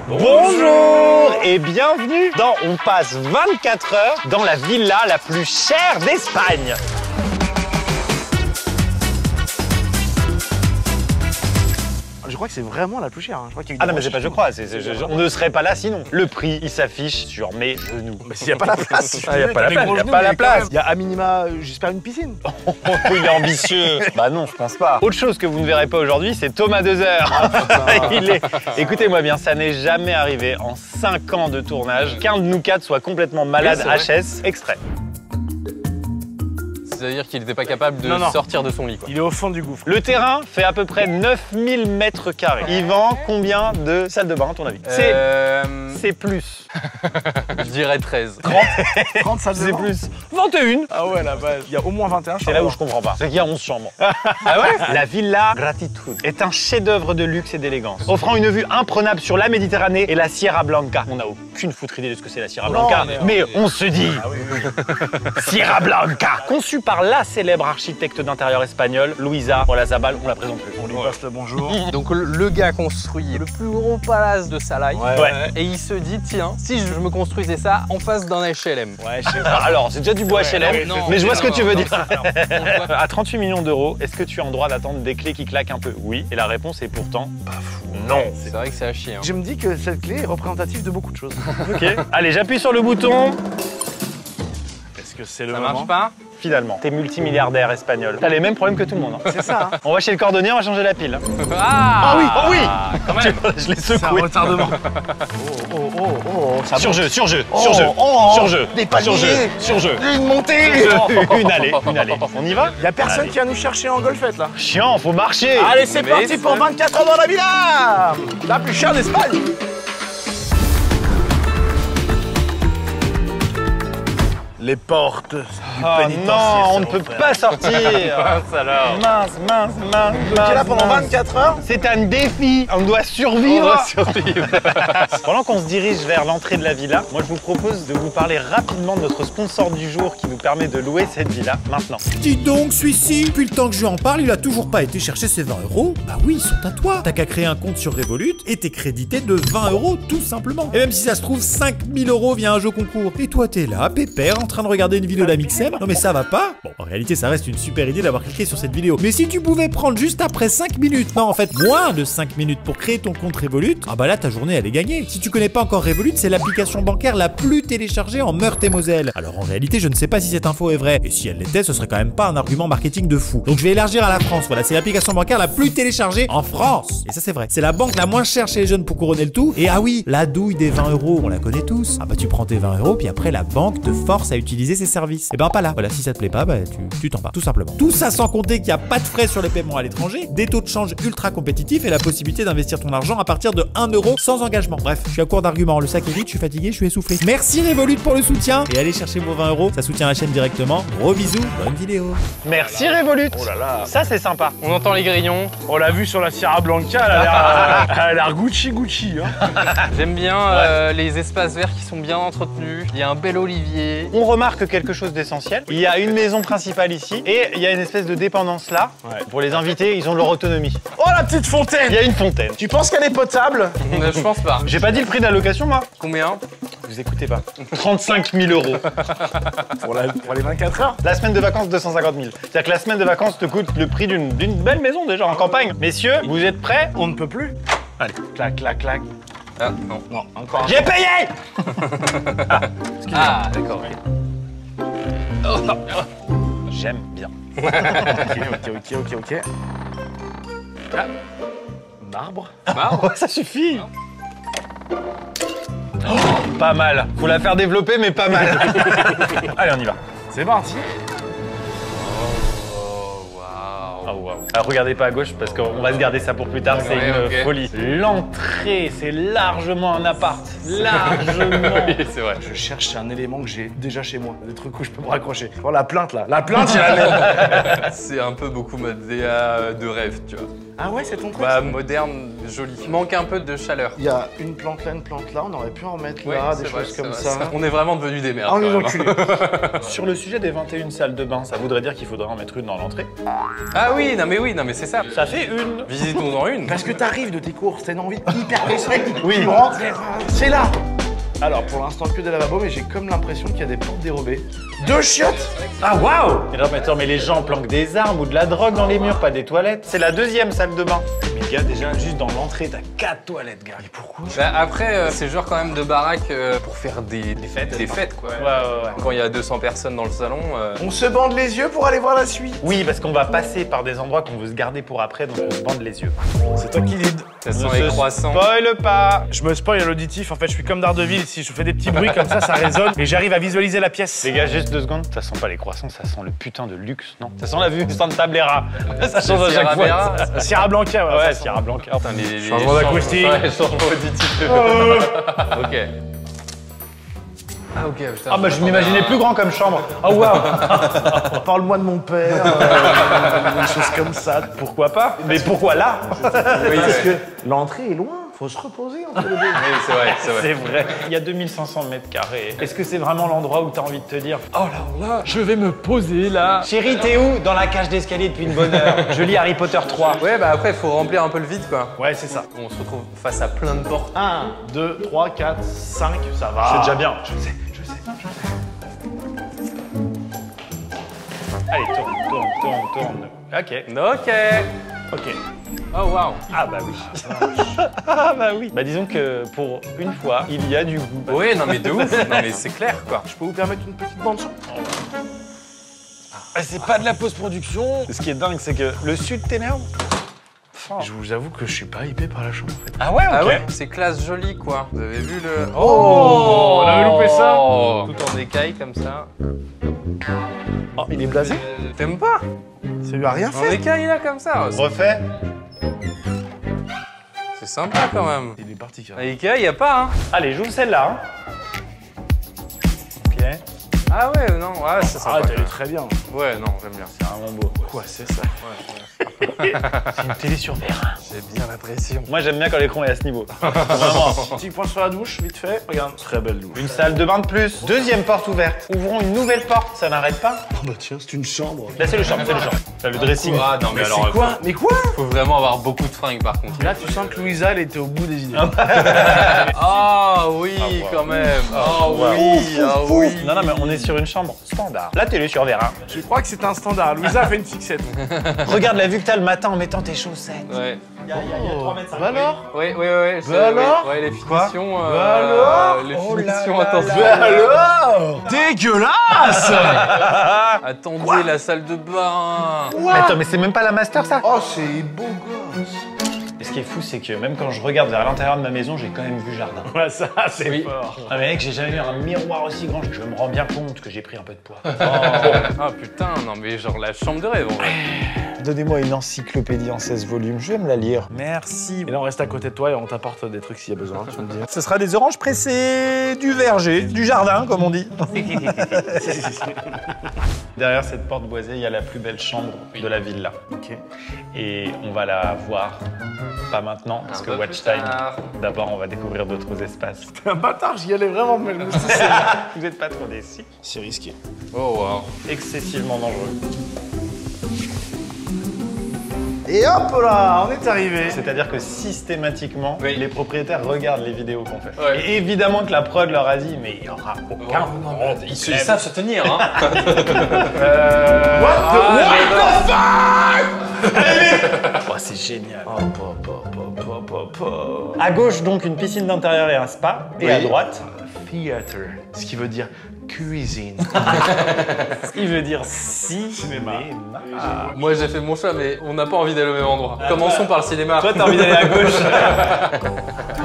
Bonjour et bienvenue dans On passe 24 heures dans la villa la plus chère d'Espagne. Je crois que c'est vraiment la plus chère. Hein. Je crois qu'il y a Ah non mais c'est pas je crois, on ne serait pas là sinon. Le prix, il s'affiche sur mes genoux. Mais s'il n'y a pas la place. Il n'y a pas la place, il n'y a pas la place. Il y a à minima, j'espère, une piscine. Il est ambitieux. Bah non, je pense pas. Autre chose que vous ne verrez pas aujourd'hui, c'est Thomas Dezer. Écoutez-moi bien, ça n'est jamais arrivé en 5 ans de tournage qu'un de nous 4 soit complètement malade HS. Extrait. C'est-à-dire qu'il n'était pas capable de sortir de son lit, quoi. Il est au fond du gouffre. Le terrain fait à peu près 9000 mètres carrés. Il vend combien de salles de bain à ton avis? C'est plus. Je dirais 13. 30 salles de C'est bain. plus. 21. Ah ouais, la base. Il y a au moins 21 chambres. C'est là où je comprends pas. C'est qu'il y a 11 chambres. Ah ouais? La Villa Gratitud est un chef-d'œuvre de luxe et d'élégance, offrant une vue imprenable sur la Méditerranée et la Sierra Blanca. On n'a aucune foutre idée de ce que c'est la Sierra Blanca, mais on se dit Sierra Blanca. Conçue par la célèbre architecte d'intérieur espagnole, Luisa Olazabal, on la présente plus. On lui passe le bonjour. Donc le gars construit le plus gros palace de sa life. Ouais. Et il se dit, tiens, si je me construisais ça en face d'un HLM. Ouais, je sais pas. Alors, c'est déjà du bois HLM, mais je vois ce que tu veux dire. Non. À 38 millions d'euros, est-ce que tu es en droit d'attendre des clés qui claquent un peu? Oui. Et la réponse est pourtant pas fou. Non. C'est vrai que c'est à chier. Hein. Je me dis que cette clé est représentative de beaucoup de choses. Ok. Allez, j'appuie sur le bouton. Est-ce que c'est le Ça moment? marche pas? Finalement, t'es multimilliardaire espagnol. T'as les mêmes problèmes que tout le monde. Hein. C'est ça. Hein. On va chez le cordonnier, on va changer la pile. Ah oui, oh oui. Quand même. Je l'ai C'est un secoué. retardement. Ça Surjeu, surjeu, Oh, surjeu, oh, surjeu, des paliers. surjeu, surjeu. Une montée. Une allée, une allée. On y va? Il y a personne qui vient nous chercher en golfette là. Chiant, faut marcher. Allez, c'est Mais parti c'est- pour 24 heures dans la villa. La plus chère d'Espagne. Les portes du Oh pénitencier. non, on ne sont peut ouvertes. pas sortir. alors. Mince. Tu es là pendant 24 heures. C'est un défi, on doit On survivre. va survivre. Pendant qu'on se dirige vers l'entrée de la villa, moi je vous propose de vous parler rapidement de notre sponsor du jour qui nous permet de louer cette villa maintenant. Dis donc, celui-ci, depuis le temps que je lui en parle, il a toujours pas été chercher ses 20 euros. Bah oui, ils sont à toi. T'as qu'à créer un compte sur Revolut et t'es crédité de 20 euros tout simplement. Et même si ça se trouve, 5000 euros via un jeu concours. Et toi, t'es là, pépère, en train de regarder une vidéo d'Amixem. Non mais ça va pas. Bon, en réalité, ça reste une super idée d'avoir cliqué sur cette vidéo. Mais si tu pouvais prendre juste après 5 minutes, non en fait moins de 5 minutes pour créer ton compte Revolut, ah bah là ta journée elle est gagnée. Si tu connais pas encore Revolut, c'est l'application bancaire la plus téléchargée en Meurthe-et-Moselle. Alors en réalité, je ne sais pas si cette info est vraie. Et si elle l'était, ce serait quand même pas un argument marketing de fou. Donc je vais élargir à la France. Voilà, c'est l'application bancaire la plus téléchargée en France. Et ça c'est vrai. C'est la banque la moins chère chez les jeunes pour couronner le tout. Et ah oui, la douille des 20 euros, on la connaît tous. Ah bah tu prends tes 20 euros, puis après la banque te force à utiliser ses services. Et ben pas là. Voilà, si ça te plaît pas, bah tu t'en vas, tout simplement. Tout ça sans compter qu'il n'y a pas de frais sur les paiements à l'étranger, des taux de change ultra compétitifs et la possibilité d'investir ton argent à partir de 1 euro sans engagement. Bref, je suis à court d'arguments, le sac est vide, je suis fatigué, je suis essoufflé. Merci Revolut pour le soutien et allez chercher vos 20 euros, ça soutient la chaîne directement. Gros bisous, bonne vidéo. Merci Revolut. Oh là là. Ça c'est sympa. On entend les grillons. On l'a vu sur la Sierra Blanca, elle a l'air Gucci. Hein. J'aime bien les espaces verts qui sont bien entretenus. Il y a un bel olivier. On remarque quelque chose d'essentiel. Il y a une maison principale ici et il y a une espèce de dépendance là. Ouais. Pour les invités, ils ont leur autonomie. Oh la petite Il fontaine. y a une fontaine. Tu penses qu'elle est potable? Je pense pas. J'ai pas dit le prix de la location moi. Combien? Vous écoutez pas. 35 000 euros. Pour les 24 heures. La semaine de vacances 250 000. C'est-à-dire que la semaine de vacances te coûte le prix d'une belle maison déjà en campagne. Messieurs, vous êtes prêts? On ne peut plus. Allez. Clac, clac, clac. Ah, non. Non, encore un. J'ai payé. Ah, d'accord. J'aime bien. Ok. Ah. Marbre. Ouais, ça suffit. Oh, pas mal. Faut la faire développer, mais pas mal. Allez, on y va. C'est parti. Oh, wow. Alors, regardez pas à gauche parce qu'on va se garder ça pour plus tard, c'est Ouais, une ok. folie. L'entrée, c'est largement un appart. Largement. Oui, c'est vrai. Je cherche un élément que j'ai déjà chez moi. Des trucs où je peux me raccrocher. Oh la plainte là. La plainte, il y a la même. C'est un peu beaucoup ma DA de rêve, tu vois. Ah ouais, c'est ton truc. Bah, moderne, joli. Il manque un peu de chaleur. Il y a une plante là, une plante là, on aurait pu en remettre là, des choses comme ça. On est vraiment devenus des merdes. Ah, on est quand même, enculés. Sur le sujet des 21 salles de bain, ça voudrait dire qu'il faudrait en mettre une dans l'entrée. Ah oui, non mais c'est ça. Ça fait une. Visitons-en une. Parce que t'arrives de tes courses, t'as une envie hyper pressée. Oui. Tu rentres, c'est là. Alors pour l'instant que des lavabos, mais j'ai comme l'impression qu'il y a des portes dérobées. 2 chiottes. Ah waouh! Mais non, mais attends, mais les gens planquent des armes ou de la drogue dans les murs, pas des toilettes. C'est la deuxième salle de bain. Mais gars, déjà, juste dans l'entrée, t'as 4 toilettes, gars. Et pourquoi? Bah, après, c'est genre quand même de baraque pour faire des fêtes. Des fêtes, quoi. Ouais. Quand il y a 200 personnes dans le salon. On se bande les yeux pour aller voir la suite. Oui, parce qu'on va passer par des endroits qu'on veut se garder pour après, donc on se bande les yeux. C'est toi qui lead. Ça sent les croissants. Spoil pas! Je me spoil à l'auditif, en fait je suis comme Daredevil, si je fais des petits bruits comme ça résonne et j'arrive à visualiser la pièce. Les gars, juste 2 secondes. Ça sent pas les croissants, ça sent le putain de luxe, non? Ça sent la vue Santa Blanca. Ça change à chaque fois. Sierra Blanca, Ouais, Sierra Blanca. Putain, les Changement d'acoustique. Ouais, changement auditif. Ok. Ah ok, putain. Ah bah je m'imaginais plus grand comme chambre. Oh waouh! Parle-moi de mon père, des choses comme ça. Pourquoi pas? Mais pourquoi là? Oui, Parce ouais. que l'entrée est loin, faut se reposer entre les deux. Oui, c'est vrai, c'est vrai. C'est vrai. Il y a 2500 mètres carrés. Est-ce que c'est vraiment l'endroit où t'as envie de te dire oh là, je vais me poser là? Chérie, t'es où? Dans la cage d'escalier depuis une bonne heure. Je lis Harry Potter 3. Ouais, bah après, il faut remplir un peu le vide, quoi. Ouais, c'est ça. On se retrouve face à plein de portes. 1, 2, 3, 4, 5, ça va. C'est déjà bien. Je sais. Allez, tourne. Ok. Ok. Oh, waouh. Ah bah oui. Ah bah oui. Bah disons que pour une fois, il y a du goût. Ouais, non mais de ouf. Non mais c'est clair, quoi. Je peux vous permettre une petite bande son? Ah, c'est pas de la post-production. Ce qui est dingue, c'est que le sud t'énerve. Je vous avoue que je suis pas hypé par la chambre en fait. Ah ouais, ok. Ah ouais, c'est classe jolie, quoi. Vous avez vu le... Oh, on avait loupé ça. Tout en écaille, comme ça. Oh, il est blasé? T'aimes pas? Ça lui a rien En fait. écaille, là, comme ça. Refait. C'est sympa, quand même. Il est parti En carrément. écaille, y a pas, hein. Allez, j'ouvre celle-là. Hein. Ok. Ah ouais, non, ouais, c'est sympa. Ah, elle est très bien. Ouais, non, j'aime bien. C'est vraiment beau. Quoi, c'est ça? C'est une télé sur verre. J'ai bien l'impression. Moi, j'aime bien quand l'écran est à ce niveau. Vraiment. Petit point sur la douche, vite fait. Regarde, très belle douche. Une salle de bain de plus. Deuxième porte ouverte. Ouvrons une nouvelle porte. Ça n'arrête pas. Oh bah tiens, c'est une chambre. Là, c'est le champ. T'as le dressing. Ah non, mais, alors... C'est quoi? Mais quoi? Faut vraiment avoir beaucoup de fringues, par contre. Là, tu sens que Louisa, elle était au bout des idées. Ah oui, quand même. Ah oui, ah oui. Non, mais on est sur une chambre standard. La télé sur verre. Hein. Je crois que c'est un standard. Louisa a fait une fixette. Regarde la vue que t'as le matin en mettant tes chaussettes. Ouais. Il y a 3 mètres. Bah alors? Ouais. Bah alors? Ouais, les finitions. Bah alors? Les Oh finitions, là là attention. là. alors? Dégueulasse! Attendez, la salle de bain. Mais attends, mais c'est même pas la master ça. Oh, c'est beau gosse. Et ce qui est fou, c'est que même quand je regarde vers l'intérieur de ma maison, j'ai quand même vu le jardin. Ouais, ça, c'est Oui. fort. Ah mais mec, j'ai jamais vu un miroir aussi grand. Je me rends bien compte que j'ai pris un peu de poids. Ah putain, non mais genre la chambre de rêve en vrai. Donnez-moi une encyclopédie en 16 volumes, je vais me la lire. Merci. Et là, on reste à côté de toi et on t'apporte des trucs s'il y a besoin, tu me dis. Ce sera des oranges pressées, du verger, du jardin, comme on dit. Derrière cette porte boisée, il y a la plus belle chambre de la villa. Ok. Et on va la voir, pas maintenant, parce que watch time. D'abord, on va découvrir d'autres espaces. Un bâtard, j'y allais vraiment, mais je me suis dit, Vous n'êtes pas trop déçus? c'est risqué. Oh wow. Excessivement dangereux. Et hop là, on est arrivé. C'est-à-dire que systématiquement, Oui. les propriétaires regardent les vidéos qu'on fait. Ouais. Et évidemment que la prod leur a dit, mais il n'y aura aucun problème. Ils savent se tenir, hein. What the Oh, c'est génial. À gauche, donc, une piscine d'intérieur et un spa. Et à Oui. droite, Theater, ce qui veut dire cuisine. ce qui veut dire cinéma. Moi j'ai fait mon choix, mais on n'a pas envie d'aller au même endroit. Commençons par le cinéma. Toi, t'as envie d'aller à gauche.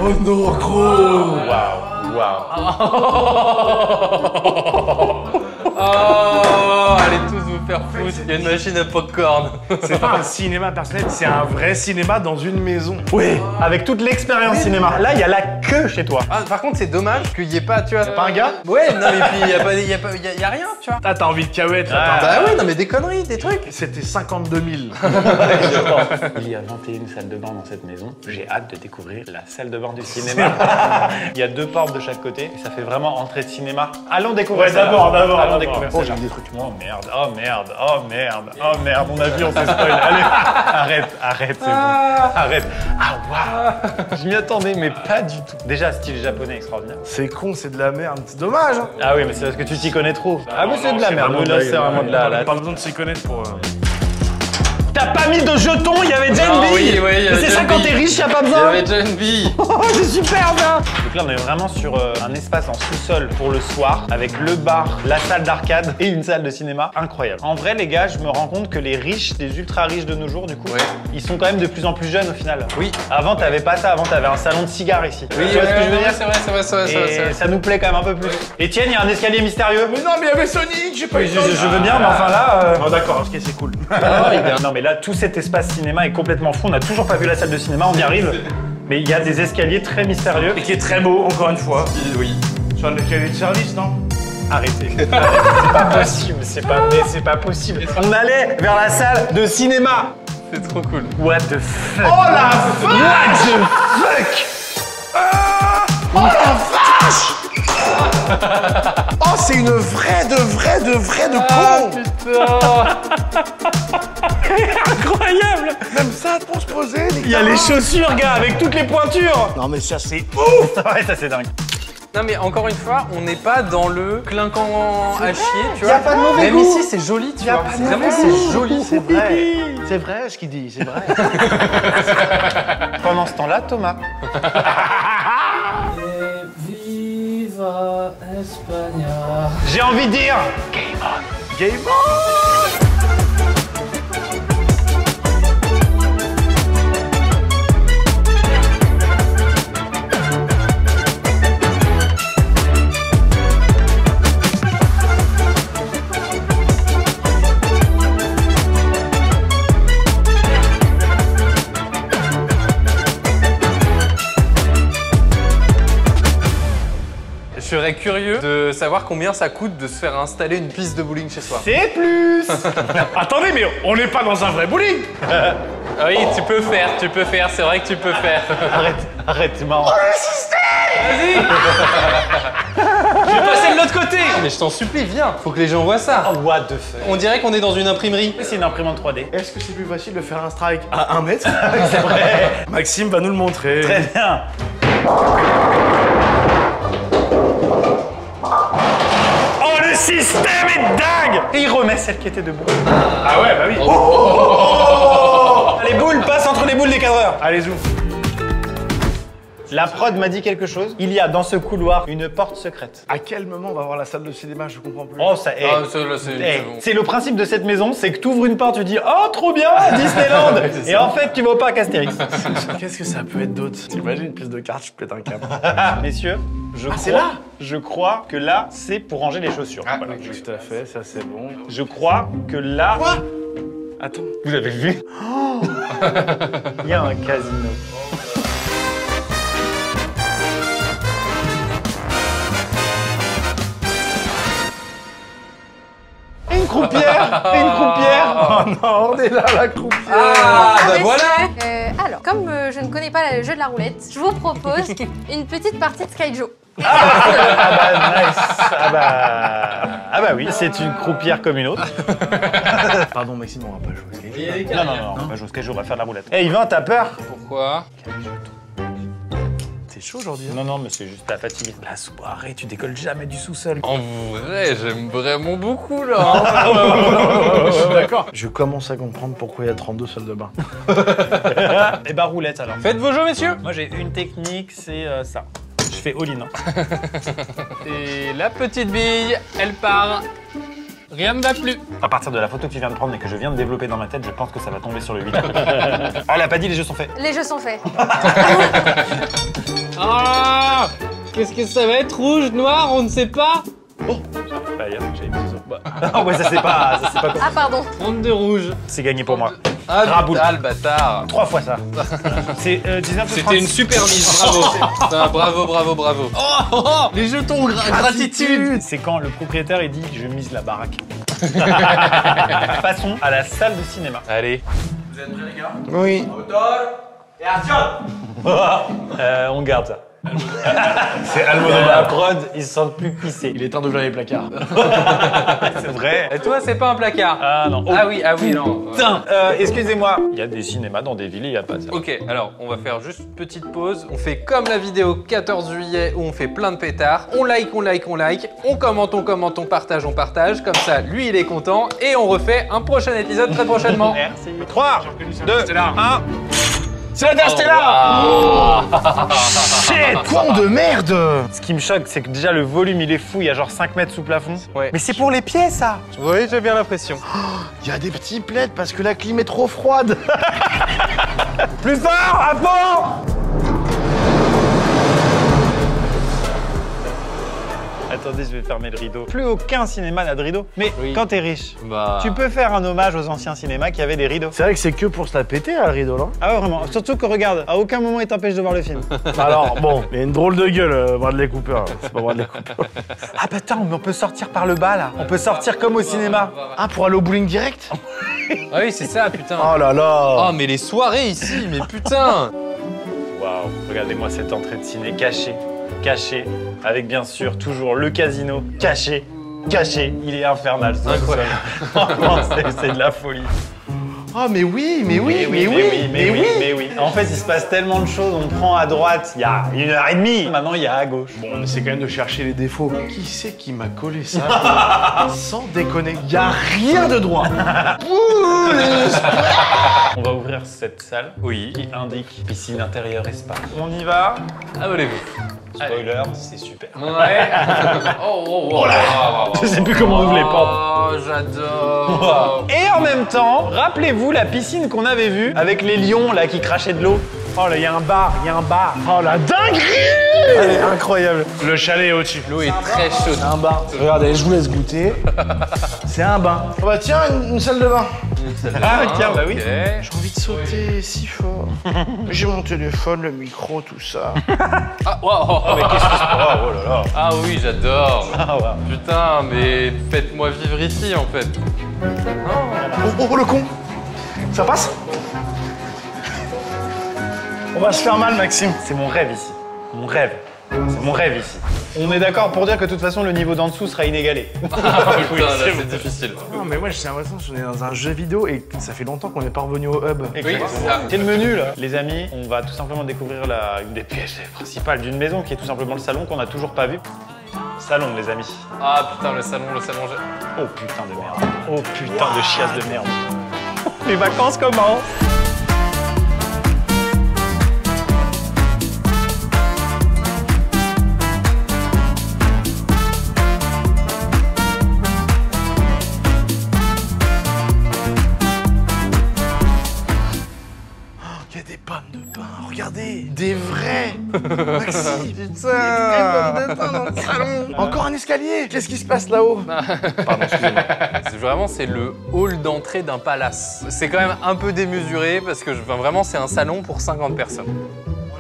Oh non, gros. Waouh. Oh, allez tous vous faire foutre. écoute, il y a une machine à popcorn. C'est pas un cinéma personnel, c'est un vrai cinéma dans une maison. Oui, avec toute l'expérience cinéma. Là, il y a la queue chez toi. Ah, par contre, c'est dommage qu'il y ait pas, tu vois. Pas un gars? Ouais, non, mais puis il y a rien, tu vois. Ah, t'as envie de cahuète là. Ah. Bah oui, non, mais des conneries, des trucs. C'était 52 000. Il y a 21 salles de bain dans cette maison. J'ai hâte de découvrir la salle de bain du cinéma. Il y a 2 portes de chaque côté et ça fait vraiment entrée de cinéma. Allons découvrir ça. d'abord. Allons découvrir Oh, ça. j'ai des trucs. Oh merde, oh merde, oh merde, oh merde, on a vu, on s'est spoil. Allez, arrête, c'est bon. Arrête. Ah waouh, je m'y attendais, mais pas du tout. Déjà, style japonais extraordinaire. C'est con, c'est de la merde. C'est dommage. Hein. Ah oui, mais c'est parce que tu t'y connais trop. Ah mais c'est de la merde. Là, c'est vraiment de la. Pas besoin de s'y connaître pour. T'as pas mis de jetons, il y avait Gen Ah B. oui, il y Mais avait c'est ça Gen quand B. t'es riche, y a pas Il y besoin. avait Gen B. Oh, c'est super ça. Donc là, on est vraiment sur un espace en sous-sol pour le soir, avec le bar, la salle d'arcade et une salle de cinéma. Incroyable. En vrai, les gars, je me rends compte que les riches, les ultra riches de nos jours, du coup, Ouais. ils sont quand même de plus en plus jeunes au final. Oui. Avant, t'avais pas ça. Avant, t'avais un salon de cigares ici. Oui, tu vois ce que je veux dire? c'est vrai. Et ça nous plaît quand même un peu plus. Etienne, il y a un escalier mystérieux. Mais non, mais il y avait Sonic, j'ai pas Oui, je veux bien, mais enfin là. Oh, d'accord, ok, c'est cool. Non, mais là, tout cet espace cinéma est complètement fou. On n'a toujours pas vu la salle de cinéma, on y arrive. Mais il y a des escaliers très mystérieux. Et qui est très beau, encore une fois. Oui. Sur un escalier de service, non? Arrêtez. C'est pas possible, c'est pas possible. On allait vers la salle de cinéma. C'est trop cool. What the fuck? Oh la vache! What the fuck? Oh la vache! Oh, c'est une vraie de con! Incroyable! Même ça pour se poser, les gars! Il y a les chaussures, gars, avec toutes les pointures. Non, mais ça, c'est ouf! Ouais, ça c'est dingue. Non mais encore une fois, on n'est pas dans le clinquant à chier, tu vois. Y a pas de mauvais Même goût. ici, c'est joli, tu vois. Vraiment, c'est joli. C'est vrai! C'est vrai ce qu'il dit, c'est vrai! Pendant ce temps-là, Thomas. Viva España. J'ai envie de dire Game on. Game on! Je serais curieux de savoir combien ça coûte de se faire installer une piste de bowling chez soi. C'est plus. Attendez, mais on n'est pas dans un vrai bowling! Oui, tu peux faire, c'est vrai que tu peux faire. Arrête, c'est marrant. Vas-y. Je vais passer de l'autre côté. Mais je t'en supplie, viens. Faut que les gens voient ça. Oh, what the fuck? On dirait qu'on est dans une imprimerie. C'est une imprimante 3D. Est-ce que c'est plus facile de faire un strike à 1 mètre? C'est vrai. Maxime va nous le montrer. Très bien. Oh, le système est dingue. Et il remet celle qui était debout. Ah ouais, bah oui. Les boules passent entre les boules des cadreurs. Allez, zoom. La prod m'a dit quelque chose. Il y a dans ce couloir une porte secrète. À quel moment on va voir la salle de cinéma? Je comprends plus. Oh, ça est. Ah, ça, là, c'est bon. C'est le principe de cette maison, c'est que tu ouvres une porte, tu dis oh trop bien Disneyland, et en fait tu vas au parc Astérix. Qu'est-ce que ça peut être d'autre? T'imagines une prise de cartes, je pète un câble. Messieurs, c'est là je crois que là c'est pour ranger les chaussures. Voilà. Tout à fait, ça c'est bon. Je crois que là. Quoi? Attends. Vous avez vu? Il y a un casino. Et une croupière! Et une croupière! Oh non, on est là, la croupière! Ah, bah Avec voilà. ça, alors, comme je ne connais pas le jeu de la roulette, je vous propose une petite partie de Skyjo. Ah bah nice! Ah bah oui, c'est une croupière comme une autre. Pardon Maxime, on va pas jouer. Non, on va pas jouer au skate, on va faire de la roulette. Eh Yvan, t'as peur? Pourquoi? C'est chaud aujourd'hui. Non, mais c'est juste la fatigue. La soirée, tu décolles jamais du sous-sol. En vrai, j'aime vraiment beaucoup là. Je suis d'accord. Je commence à comprendre pourquoi il y a 32 salles de bain. Et bah roulette alors. Faites vos jeux, messieurs. Moi j'ai une technique, c'est ça. Je fais all-in. Et la petite bille, elle part. Rien ne va plus. À partir de la photo que tu viens de prendre et que je viens de développer dans ma tête, je pense que ça va tomber sur le 8. Ah, elle a pas dit, les jeux sont faits. Les jeux sont faits. Ah, qu'est-ce que ça va être? Rouge, noir, on ne sait pas. pas à dire que j'avais mis 2 euros. Ah ouais, ça c'est pas Ah, pardon. 32 rouges. C'est gagné pour moi. Ah, Raboule. putain, le bâtard. 3 fois ça. C'est 19 C'était une super mise, bravo. Putain, bravo, bravo, bravo. Oh, les jetons gratitude. C'est quand le propriétaire il dit je mise la baraque. Passons à la salle de cinéma. Allez. Oui. On garde ça. C'est La Almodovar. prod, ils se sentent plus pissés. Il est temps d'ouvrir les placards. C'est vrai. Et toi, c'est pas un placard. Ah non. Oh, Ah oui, non. putain. Excusez-moi. Il y a des cinémas dans des villes, il n'y a pas de ça. Ok, alors on va faire juste une petite pause. On fait comme la vidéo 14 juillet où on fait plein de pétards. On like, on commente, on partage. Comme ça, lui il est content. Et on refait un prochain épisode très prochainement. Merci. 3, 2, 1. C'est l'Interstellar. Shit, con de merde. Ce qui me choque, c'est que déjà le volume il est fou, il y a genre 5 mètres sous plafond. Ouais. Mais c'est pour les pieds ça. Oui, j'ai bien l'impression. Il y a des petits plaids parce que la clim est trop froide. Plus fort, à fond. Attendez, je vais fermer le rideau. Plus aucun cinéma n'a de rideau. Mais Oui. quand t'es riche, Bah. tu peux faire un hommage aux anciens cinémas qui avaient des rideaux. C'est vrai que c'est que pour se la péter, hein, le rideau, là. Ah ouais, vraiment. Surtout que regarde, à aucun moment il t'empêche de voir le film. Alors, bon, il y a une drôle de gueule, Bradley Cooper. C'est pas Bradley Cooper. Ah bah attends, mais on peut sortir par le bas là. On peut sortir comme au cinéma. Ah, pour aller au bowling direct? Ah oui, c'est ça, putain. Oh là là. Oh, mais les soirées ici, mais putain. Waouh, regardez-moi cette entrée de ciné cachée. Caché, avec bien sûr toujours le casino, caché, il est infernal. ce Incroyable. sol. Franchement, c'est de la folie. Ah, mais oui. Mais oui. En fait, il se passe tellement de choses. On prend à droite, il y a 1h30. Maintenant, il y a à gauche. Bon, on essaie quand même de chercher les défauts. Qui c'est qui m'a collé ça? Sans déconner, y a rien de droit. On va ouvrir cette salle Oui. qui indique piscine intérieure et spa. On y va. Abonnez-vous. Spoiler, c'est super. Ouais. Oh là. Je sais plus comment on ouvre les portes. Oh, j'adore. Et en même temps, rappelez-vous la piscine qu'on avait vue avec les lions là qui crachaient de l'eau. Oh là, il y a un bar. Oh la dinguerie. Elle est incroyable. Le chalet est au-dessus. L'eau est très chaude. Un bain. Regardez, je vous laisse goûter. C'est un bain. Oh bah tiens, une salle de bain. Ah tiens, bah oui. Ok. J'ai envie de sauter si fort. J'ai mon téléphone, le micro, tout ça. Ah, wow. Mais qu'est-ce qui se passe? Oh là là. Ah oui, j'adore. Ah ouais. Putain, mais faites-moi vivre ici en fait. Oh le con. Ça passe? On va se faire mal, Maxime. C'est mon rêve ici. Mon rêve. C'est mon rêve ici. On est d'accord pour dire que de toute façon le niveau d'en dessous sera inégalé. Putain, là c'est difficile. Non mais moi j'ai l'impression qu'on est dans un jeu vidéo et que ça fait longtemps qu'on n'est pas revenu au hub. Oui, c'est ça. C'est le menu là. Les amis, on va tout simplement découvrir une des pièces principales d'une maison qui est tout simplement le salon qu'on n'a toujours pas vu. Salon les amis. Ah putain, le salon, Oh putain de merde. Oh putain de chiasse de merde. Les vacances commencent. Il y a des pommes de pain, regardez, des vrais. Maxime, putain, des pommes de pain dans le salon. Encore un escalier. Qu'est-ce qui se passe là-haut? Pardon, excusez-moi. C'est le hall d'entrée d'un palace. C'est quand même un peu démesuré parce que vraiment c'est un salon pour 50 personnes.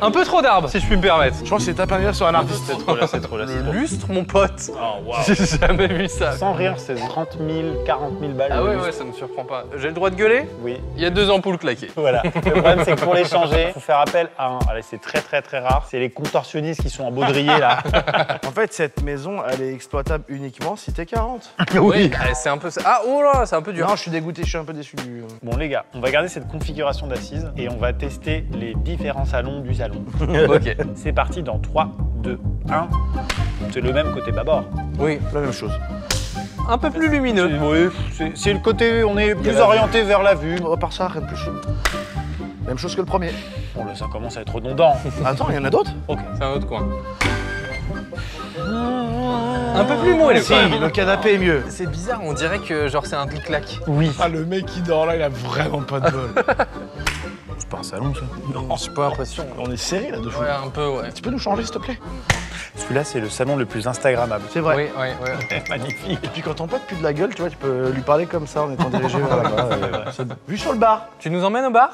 Un peu trop d'arbres, si je puis me permettre. Je pense que c'est tape un verre sur un artiste. C'est trop là, c'est trop là. c'est Le trop. lustre, mon pote. Oh waouh. J'ai jamais vu ça. Sans rire, c'est 30 000, 40 000 balles. Ah le ouais, lustre. ouais, ça me surprend pas. J'ai le droit de gueuler? Oui. Il y a 2 ampoules claquées. Voilà. Le problème, c'est que pour les changer, il faut faire appel à un. Allez, c'est très rare. C'est les contorsionnistes qui sont en baudrier là. En fait, cette maison, elle est exploitable uniquement si t'es 40. Oui, c'est un peu ça. Ah, oh là, c'est un peu dur. Non, je suis dégoûté, je suis un peu déçu du... Bon les gars, on va garder cette configuration d'assises et on va tester les différents salons du salon. Ok. C'est parti dans 3, 2, 1. C'est le même côté bâbord. Oui, La même chose. un peu plus lumineux. Oui, c'est le côté, on est plus orienté vers la vue. À part ça, rien de plus. Même chose que le premier. Bon là, ça commence à être redondant. Attends, il y en a d'autres? Ok. C'est un autre coin. Un peu plus moelleux Si, quand même. le canapé est mieux. C'est bizarre, on dirait que genre c'est un clic-clac. Oui. Ah, le mec qui dort là, il a vraiment pas de bol. C'est pas un salon, ça. Non, j'ai pas l'impression. On est serré là de fou. Ouais, un peu, ouais. Tu peux nous changer, s'il te plaît? Celui-là, c'est le salon le plus Instagrammable. C'est vrai. Oui, oui. Magnifique. Et puis quand ton pote pue de la gueule, tu vois, tu peux lui parler comme ça en étant dirigé vers là-bas. Vue sur le bar. Tu nous emmènes au bar?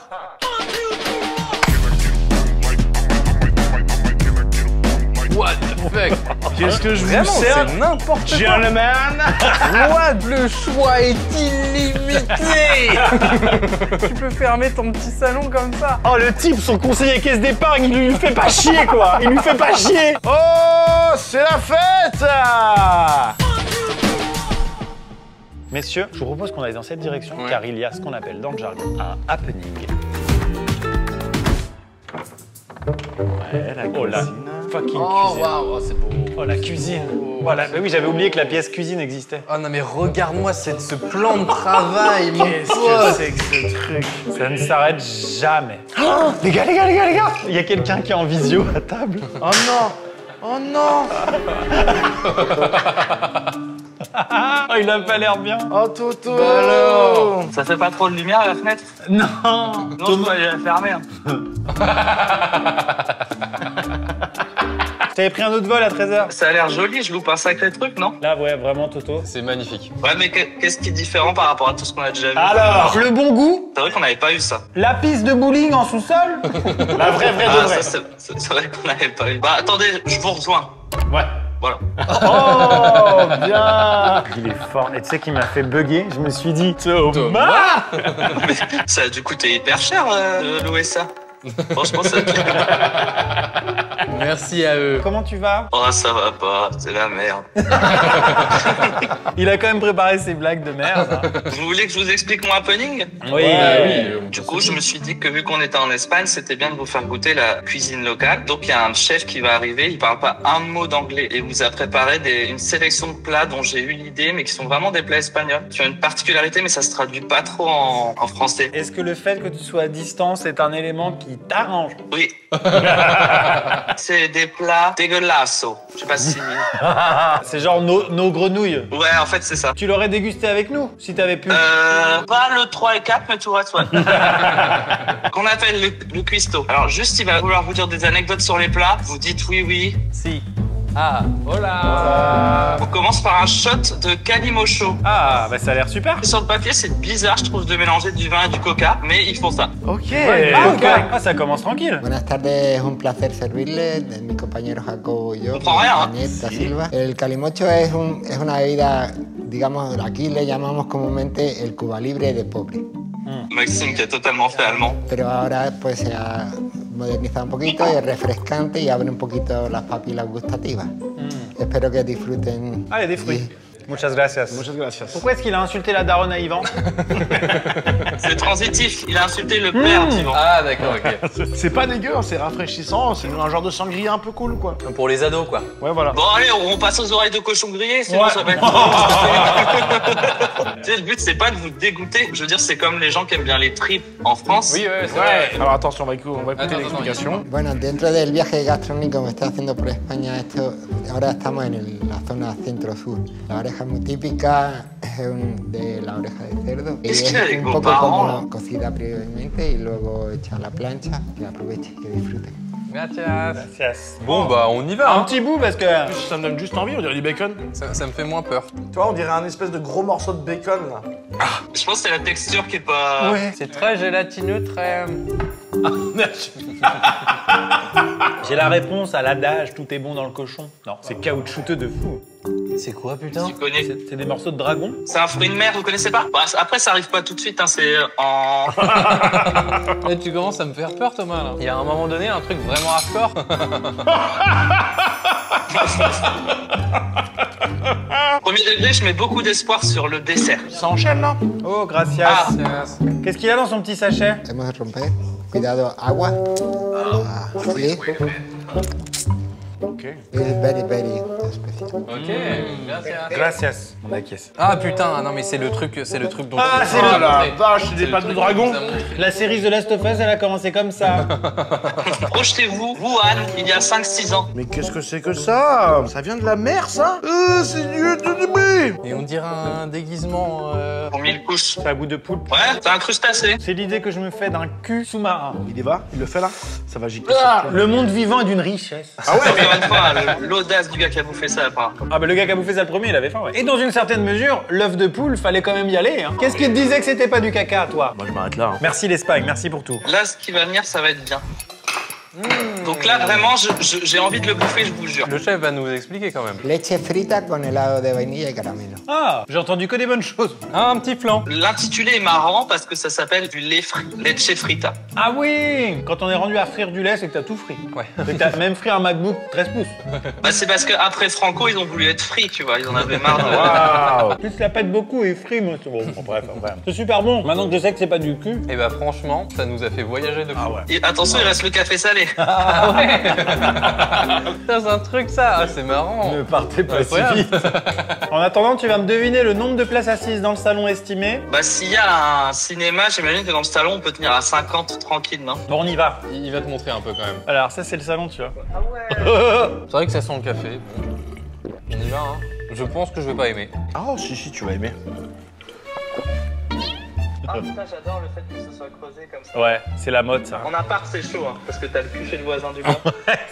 What the fuck? Qu'est-ce que je vous Vraiment, sers? c'est n'importe quoi. Gentlemen. What? Le choix est illimité. Tu peux fermer ton petit salon comme ça. Oh, le type, son conseiller caisse d'épargne, il lui fait pas chier, quoi. Il lui fait pas chier. Oh, c'est la fête! Messieurs, je vous propose qu'on aille dans cette direction, Ouais. car il y a ce qu'on appelle dans le jargon un happening. Ouais, la Oh la cuisine. fucking Oh cuisine. waouh, c'est beau. Oh la cuisine. Voilà. Bah oui, j'avais oublié que la pièce cuisine existait. Oh non mais regarde-moi ce plan de travail, mon Qu'est-ce que pote. c'est que ce truc? Ça ne s'arrête jamais. Oh, les gars, les gars, les gars, les gars. Il y a quelqu'un qui est en visio à table. Oh non! Oh non! Oh, il a pas l'air bien. Oh Toto! Bah alors. Ça fait pas trop de lumière à la fenêtre? Non. Non, je dois aller la fermer. Hein. T'avais pris un autre vol à 13h. Ça a l'air joli, je loupe un sacré truc, non? Là, ouais, vraiment, Toto. C'est magnifique. Ouais, mais qu'est-ce qui est différent par rapport à tout ce qu'on a déjà vu? Alors, le bon goût, C'est vrai qu'on n'avait pas eu ça. la piste de bowling en sous-sol. La vraie de Ah, vraie. ça, c'est vrai qu'on n'avait pas eu. Bah, attendez, je vous rejoins. Ouais. Voilà. Oh, bien. Il est fort. Et tu sais qu'il m'a fait bugger. Je me suis dit, Thomas. Mais ça a dû coûter hyper cher de louer ça. Franchement, ça. Merci à eux. Comment tu vas? Oh, ça va pas, c'est la merde. Il a quand même préparé ses blagues de merde. Hein. Vous voulez que je vous explique mon happening? Oui. Du coup, je me suis dit que vu qu'on était en Espagne, c'était bien de vous faire goûter la cuisine locale. Donc, il y a un chef qui va arriver, il parle pas un mot d'anglais et vous a préparé une sélection de plats dont j'ai eu l'idée, mais qui sont vraiment des plats espagnols, qui ont une particularité, mais ça se traduit pas trop en français. Est-ce que le fait que tu sois à distance est un élément qui t'arrange? Oui. C'est des plats dégueulasses. Je sais pas si... C'est genre nos grenouilles. Ouais, en fait, c'est ça. Tu l'aurais dégusté avec nous si t'avais pu. Pas le 3 et 4, mais tout reste, ouais. Qu'on appelle le cuistot. Alors, juste, il va vouloir vous dire des anecdotes sur les plats. Vous dites oui, oui. Si. Ah, voilà. On commence par un shot de Calimocho. Ah, bah ça a l'air super. Sur le papier, c'est bizarre, je trouve, de mélanger du vin et du coca, mais ils font ça. Ok. Ah, ok. Ah, ça commence tranquille. Buenas tardes, es un placer servirle, de mi compañero Jacobo y yo. No puedo ver, ¿no? Daniel da Silva. El calimocho es una bebida, digamos, aquí le llamamos comúnmente el Cuba Libre de pobre. Maxime qui a totalement fait allemand. Pero ahora pues se ha modernizado un poquito y es refrescante y abre un poquito las papilas gustativas. Espero que disfruten. Allez, des fruits. Muchas gracias. Muchas gracias. Pourquoi est-ce qu'il a insulté la daronne à Yvan? C'est transitif, il a insulté le père d'Yvan. Ah d'accord, ok. C'est pas dégueu, hein, c'est rafraîchissant, c'est un genre de sangria un peu cool, quoi. Pour les ados quoi. Ouais, voilà. Bon, allez, on passe aux oreilles de cochon grillé, sinon Ouais. ça va être... Tu sais, le but, c'est pas de vous dégoûter. Je veux dire, c'est comme les gens qui aiment bien les tripes en France. Oui, ouais, c'est vrai. Alors attention, on va écouter Attends, l'explication. Bueno, dentro del viaje gastronómico que me estoy haciendo por España, ahora estamos en la zona centro-sur. La oreja es muy típica, es de la oreja de cerdo. Y Es que es de un vos poco parents, como là. cocida previamente y luego hecha a la plancha. Que aprovechen, que disfruten. Gracias. Gracias. Bon bah on y va. Un Hein. petit bout parce que. Ça me donne juste envie, on dirait du bacon. Ça me fait moins peur. Tu vois, on dirait un espèce de gros morceau de bacon, là. Je pense que c'est la texture qui est pas... Ouais. C'est très gélatineux, très... J'ai la réponse à l'adage tout est bon dans le cochon. Non, c'est caoutchouteux de fou. C'est quoi putain? Tu connais. C'est des morceaux de dragon. C'est un fruit de mer, vous connaissez pas? Bah, après, ça arrive pas tout de suite, hein, c'est en... Là, tu commences à me faire peur Thomas là. Il y a un moment donné un truc vraiment hardcore. Premier degré, je mets beaucoup d'espoir sur le dessert. Ça enchaîne, là. Oh, gracias. Gracias. Qu'est-ce qu'il y a dans son petit sachet? Hemos de romper. Cuidado, agua. Así. Ok. It's very, very especial. Ok, gracias. Gracias. On acquiesce. Ah putain, non mais c'est le truc dont Ah, c'est Oh le- la vache, c'est des pattes de dragon. La série The Last of Us, elle a commencé comme ça. Projetez-vous, Wuhan, il y a 5-6 ans. Mais qu'est-ce que c'est que ça? Ça vient de la mer, ça? C'est du blé. Et on dirait un déguisement. Pour 1000 couches. Ça a goût de poulpe. Ouais, c'est un crustacé. C'est l'idée que je me fais d'un cul sous-marin. Il y va? Il le fait là? Ça va gicler. Le monde vivant est d'une richesse. Ah ouais, encore une fois, l'audace du gars qui a bouffé ça, par contre. Ah bah le gars qui a bouffé ça le premier, il avait faim, ouais. Et dans une certaine mesure, l'œuf de poule, fallait quand même y aller, hein. Qu'est-ce qui te disait que c'était pas du caca, toi? Moi, je m'arrête là. Hein. Merci l'Espagne, merci pour tout. Là, ce qui va venir, ça va être bien. Donc là, vraiment, j'ai envie de le bouffer, je vous jure. Le chef va nous expliquer quand même. Leche frita con helado de vainilla y caramelo. Ah, j'ai entendu que des bonnes choses. Ah, un petit flan. L'intitulé est marrant parce que ça s'appelle du lait frit, leche frita. Ah oui, quand on est rendu à frire du lait, c'est que t'as tout frit. Ouais. C'est que t'as même frit un MacBook 13 pouces. Bah, c'est parce qu'après Franco, ils ont voulu être frits, tu vois, ils en avaient marre de... Waouh. Plus la pète beaucoup et frit, moi, c'est bon. Bon, bref. C'est super bon. Maintenant que je sais que c'est pas du cul. Et bah franchement, ça nous a fait voyager de fou. Ah ouais. Et attention, il reste le café salé. Ah ouais. Putain, c'est un truc ça. Ah, c'est marrant. Ne partez pas si Incroyable. vite. En attendant, tu vas me deviner le nombre de places assises dans le salon estimé. Bah, s'il y a un cinéma, j'imagine que dans le salon, on peut tenir à 50 tranquille, non? Bon, on y va. Il va te montrer un peu quand même. Alors, ça, c'est le salon, tu vois. C'est vrai que ça sent le café. Bon. On y va, hein. Je pense que je vais pas aimer. Ah, si, tu vas aimer. Ah putain, j'adore le fait que ce soit creusé comme ça. Ouais, c'est la mode, ça. En appart, c'est chaud, hein, parce que t'as le cul chez le voisin du bas.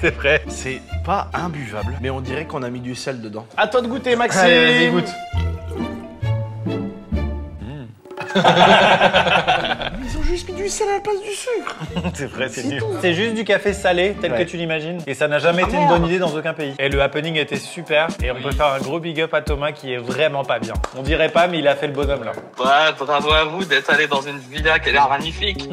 C'est vrai. C'est pas imbuvable, mais on dirait qu'on a mis du sel dedans. À toi de goûter, Maxime. Allez, vas-y, goûte. Ils ont juste mis du sel à la place du sucre. C'est vrai, c'est nul. C'est juste du café salé, tel que tu l'imagines. Et ça n'a jamais été une bonne idée dans aucun pays. Et le happening était super. Et on peut faire un gros big up à Thomas qui est vraiment pas bien. On dirait pas, mais il a fait le bonhomme là. Ouais, bravo à vous d'être allé dans une villa qui a l'air magnifique.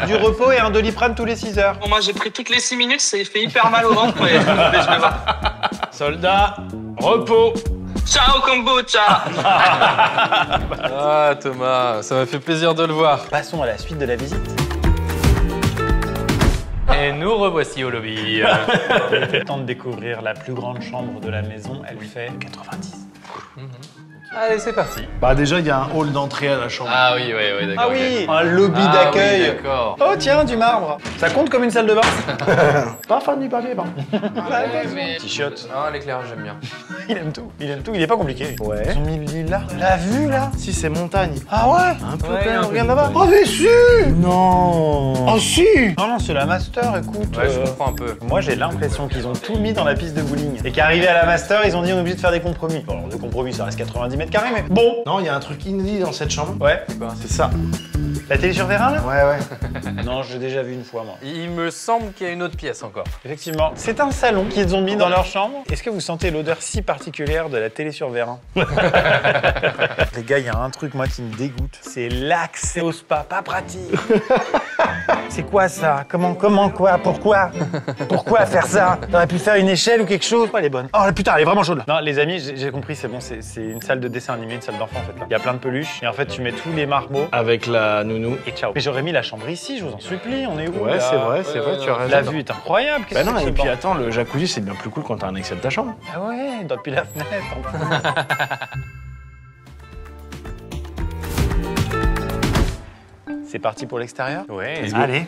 Du repos et un Doliprane tous les 6 heures. Bon, moi, j'ai pris toutes les 6 minutes, ça fait hyper mal au ventre, mais je vais voir. Soldat, repos. Ciao, kombucha. Ah Thomas, ça m'a fait plaisir de le voir. Passons à la suite de la visite. Et nous revoici au lobby. Il est temps de découvrir la plus grande chambre de la maison. Elle fait 90. Allez, c'est parti. Bah déjà, il y a un hall d'entrée à la chambre. Ah oui, d'accord. Ah oui, un lobby Ah d'accueil. oui, d'accord. Oh tiens, du marbre. Ça compte comme une salle de bain. Pas fan du papier, pardon. Petit chiotte. Ah, l'éclairage, j'aime bien. Il aime tout. Il aime tout. Il est pas compliqué. Ouais. Ils ont mis le lit là. La vue là. Si, c'est montagne. Ah ouais. Un peu Ouais, quand un même, peu regarde de là-bas. montagne. Oh, mais si. Non. Oh, si. Non, non, c'est la master, écoute. Ouais, je comprends un peu. Moi, j'ai l'impression qu'ils ont tout mis dans la piste de bowling. Et qu'arrivé à la master, ils ont dit on est obligé de faire des compromis. Bon, alors, le compromis, ça reste 90 mètres carrés, mais bon. Non, il y a un truc inédit dans cette chambre. Ouais. C'est ça. La télé sur terrain, là. Ouais. Non, j'ai déjà vu une fois, moi. Il me semble qu'il y a une autre pièce encore. Effectivement. C'est un salon qu'ils ont mis dans leur chambre. Est-ce que vous sentez l'odeur si particulière de la télé sur vérin? Les gars, il y a un truc, moi, qui me dégoûte. C'est l'accès au spa. Pas pratique. C'est quoi ça? Comment, quoi? Pourquoi? Pourquoi faire ça? T'aurais pu faire une échelle ou quelque chose? Oh, elle est bonne. Oh putain, elle est vraiment chaude là. Non, les amis, j'ai compris, c'est bon, c'est une salle de dessin animé, une salle d'enfant en fait là. Il y a plein de peluches et en fait, tu mets tous les marmots Avec la nounou. et ciao. Mais j'aurais mis la chambre ici, je vous en supplie, on est où Ouais, là? c'est vrai, tu as raison. La vue est incroyable. Qu'est-ce Bah non, que et c'est puis bon attends, le jacuzzi, c'est bien plus cool quand t'as un accès de ta chambre. Ah ouais, depuis la fenêtre. C'est parti pour l'extérieur? Ouais. Allez.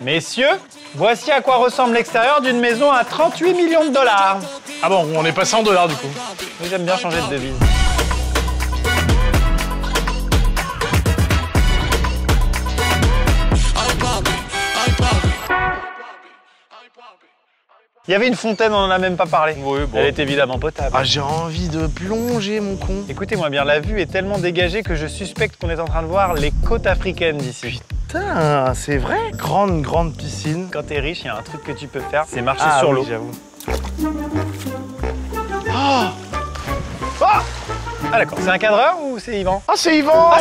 Messieurs, voici à quoi ressemble l'extérieur d'une maison à 38 millions de dollars. Ah bon, on est passé en dollars du coup. Oui, j'aime bien changer de devise. Il y avait une fontaine, on n'en a même pas parlé. Oui, bon. Elle est évidemment potable. Ah, j'ai envie de plonger, mon con. Écoutez-moi bien, la vue est tellement dégagée que je suspecte qu'on est en train de voir les côtes africaines d'ici. Putain, c'est vrai. Grande piscine. Quand t'es riche, il y a un truc que tu peux faire, c'est marcher Ah sur oui, l'eau. j'avoue. Ah d'accord, c'est un cadreur ou c'est Yvan? Ah, c'est Yvan.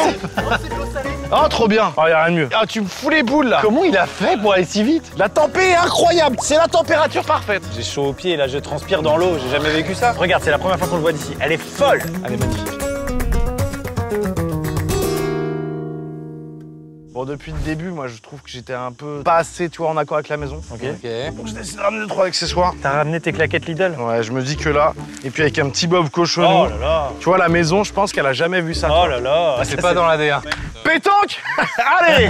Ah, trop bien. Ah, y a rien de mieux. Ah, tu me fous les boules là. Comment il a fait pour aller si vite? La tempée est incroyable. C'est la température parfaite. J'ai chaud aux pieds, là je transpire dans l'eau, j'ai jamais vécu ça. Regarde, c'est la première fois qu'on le voit d'ici. Elle est folle. Elle est magnifique. Bon, Bon, depuis le début, moi, je trouve que j'étais un peu pas assez, tu vois, en accord avec la maison. Ok. Donc, je décide de ramener 3 accessoires. T'as ramené tes claquettes Lidl? Ouais, je me dis que là, et puis avec un petit bob cochonneau. Oh là là. Tu vois, la maison, je pense qu'elle a jamais vu ça. Oh là là. C'est pas dans l'ADN. Pétanque. Allez.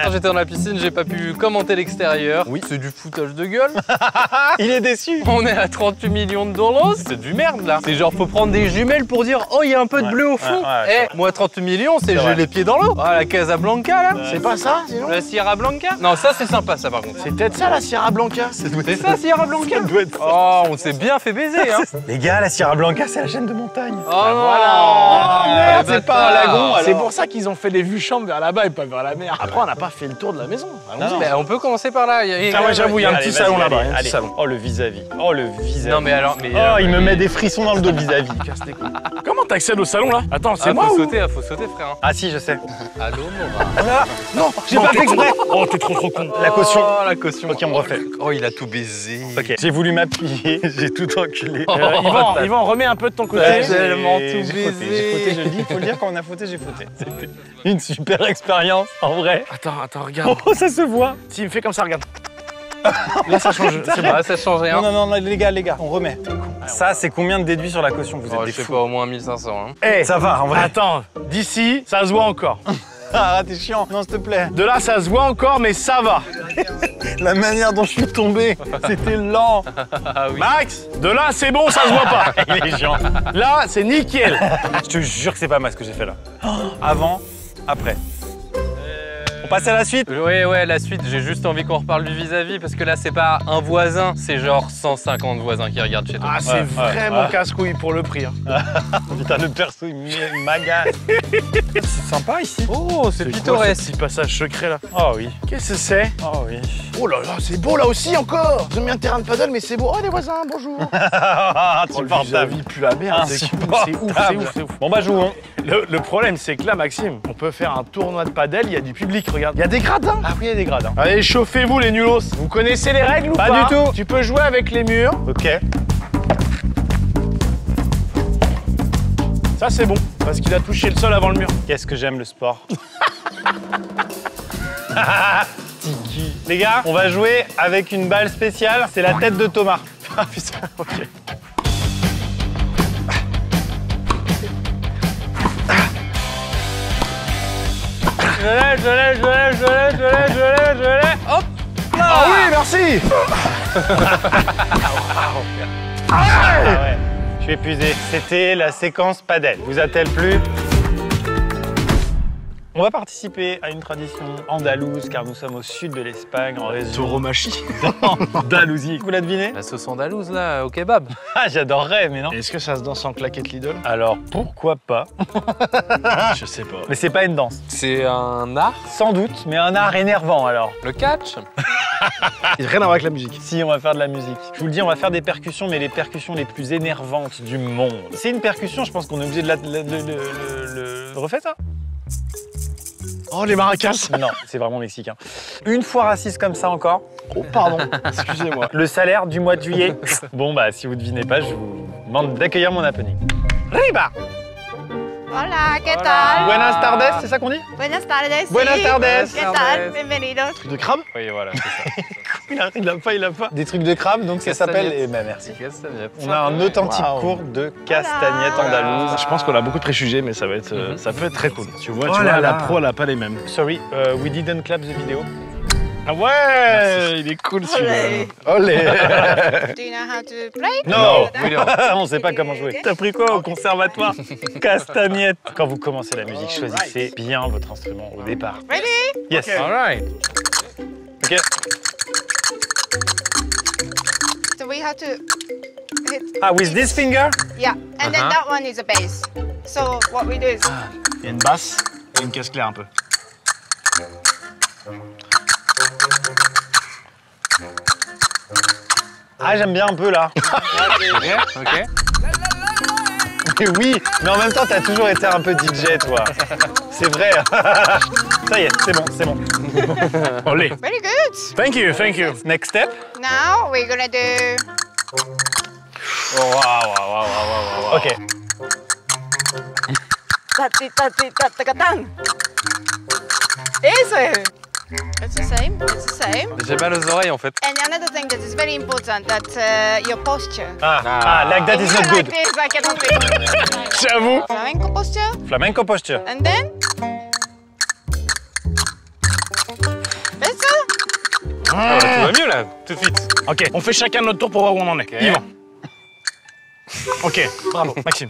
Quand j'étais dans la piscine, j'ai pas pu commenter l'extérieur. Oui, c'est du foutage de gueule. Il est déçu. On est à 38 millions de dollars. C'est du merde là. C'est genre, faut prendre des jumelles pour dire, oh, il y a un peu de bleu au fond. Moi, 38 millions, c'est j'ai les pieds dans l'eau. Ah, la Casablanca là. C'est pas ça, sinon? La Sierra Blanca. Non, ça c'est sympa ça par contre. C'est peut-être ça, la Sierra Blanca. C'est ça, Sierra Blanca. doit être ça. Oh, on s'est bien fait baiser hein. Les gars, la Sierra Blanca, c'est la chaîne de montagne. Oh non. voilà. Merde, c'est pas un lagon, alors. C'est pour ça qu'ils ont fait des vues chambres vers là-bas et pas vers la mer. Après, on n'a pas fait le tour de la maison. Non. On peut commencer par là. Ah ouais, j'avoue, il y a un petit salon là-bas. un petit Allez. salon. Oh, le vis-à-vis. Oh, le vis-à-vis. Non mais alors, Oh, il me met des frissons dans le dos, le vis-à-vis. Comment t'accèdes au salon là? Attends, c'est moi faut ou... sauter, frère. hein. Ah si, je sais. Allô, Nora. Non, J'ai pas fait exprès. Oh, t'es trop con. La caution. Oh, la caution. Ok, on refait. Oh, il a tout baisé. Ok. J'ai voulu m'appuyer, j'ai tout enculé. Yvan, remets un peu de ton côté. Ouais, tellement tout J'ai baisé. fauté, je le dis, il faut le dire, quand on a fauté, j'ai fauté. C'était une super expérience, en vrai. Attends, regarde. Oh, ça se voit. S'il me fait comme ça, regarde. Là, ça change. C'est bon. Ah, ça change rien. Non, les gars, on remet. Ça, c'est combien de déduits sur la caution? Vous êtes Oh, des je sais fous. pas, au moins 1500. Hein. Eh, Ça va, en vrai. Attends, d'ici, ça se voit encore. Ah, t'es chiant. Non, s'il te plaît. De là, ça se voit encore, mais ça va. La manière dont je suis tombé, c'était lent. Ah oui. Max, de là, c'est bon, ça se voit pas. Il est chiant. Là, c'est nickel. Je te jure que c'est pas mal ce que j'ai fait là. Avant, après. On passe à la suite. Ouais, la suite, j'ai juste envie qu'on reparle du vis-à-vis parce que là, c'est pas un voisin, c'est genre 150 voisins qui regardent chez toi. Ah, c'est vraiment casse-couille pour le prix. Hein. Putain, le perso, il m'agace. C'est sympa ici. Oh, c'est quoi, ce pittoresque. petit passage secret là. Oh oui. Qu'est-ce que c'est? Oh oui. Oh là là, c'est beau là aussi encore. Ils ont mis un terrain de paddle, mais c'est beau. Oh, les voisins, bonjour. Oh, le Insupportable. vis-à-vis pue la merde. C'est ouf, c'est ouf, c'est ouf. Bon bah jouons. Le problème, c'est que là, Maxime, on peut faire un tournoi de paddle, il y a du public, regarde. Il y a des gradins. Ah oui, il y a des grades. Hein. Allez, chauffez-vous les nulos. Vous connaissez les règles ou pas? Pas du tout. Tu peux jouer avec les murs. Ok. Ça, c'est bon, parce qu'il a touché le sol avant le mur. Qu'est-ce que j'aime le sport. Tiki. Les gars, on va jouer avec une balle spéciale. C'est la tête de Thomas. Ah putain, ok. Je l'ai. Hop là. Ah oui, merci. Ah ouais. Je suis épuisé. C'était la séquence padel. Vous a-t-elle plu? On va participer à une tradition andalouse car nous sommes au sud de l'Espagne en région Tauromachie. d'Andalousie. Vous la devinez? La sauce andalouse là, au kebab. Ah, j'adorerais, mais non. Est-ce que ça se danse en claquette Lidl? Alors, pourquoi pas? Je sais pas. Mais c'est pas une danse. C'est un art. Sans doute, mais un art énervant alors. Le catch. Rien à voir avec la musique. Si, on va faire de la musique. Je vous le dis, on va faire des percussions, mais les percussions les plus énervantes du monde. C'est une percussion, je pense qu'on est obligé de le... Refais ça? Oh, les maracas. Non, c'est vraiment mexicain. Une fois raciste comme ça encore. Oh, pardon. Excusez-moi. Le salaire du mois de juillet. Bon, bah, si vous devinez pas, je vous demande d'accueillir mon happening. Riba! Hola, ¿qué tal? Buenas tardes, c'est ça qu'on dit? Buenas tardes. Buenas tardes. ¿Qué tal? Bienvenidos. Truc de crabe? Oui, voilà, c'est ça. Il a pas. Des trucs de crabe, donc ça s'appelle... Eh ben, merci. On a un authentique cours de castagnette andalouse. Je pense qu'on a beaucoup de préjugés, mais ça va être, ça peut être très cool. Tu vois, Oh là là. la pro, elle a pas les mêmes. Sorry, we didn't clap the video. Ah ouais, il est cool celui-là. Olé. Do you know how to play? Non, No, on sait pas comment jouer. T'as pris quoi au conservatoire? Castagnette. Quand vous commencez la musique, choisissez bien votre instrument au départ. Ready? Yes. All right. Ok. So we have to hit. Ah, with this finger? Yeah, and then that one is a bass. So what we do is Il y a une basse et une caisse claire un peu. Ah, j'aime bien un peu là. Ok. Mais oui, mais en même temps, t'as toujours été un peu DJ, toi. C'est vrai. Ça y est, c'est bon. Olé. very good. Thank you. Next step. Now we're gonna do. Oh, wow. Ok. Eso es. It's the same. It's the same. J'ai mal aux oreilles en fait. And another thing that is very important, that your posture. Like that is not good. Like this, I cannot do. J'avoue. Flamenco posture. Flamenco posture. And then. Eso. Tout va mieux là, tout de suite. Ok, on fait chacun notre tour pour voir où on en est. Yvan. Ok, bravo, Maxime.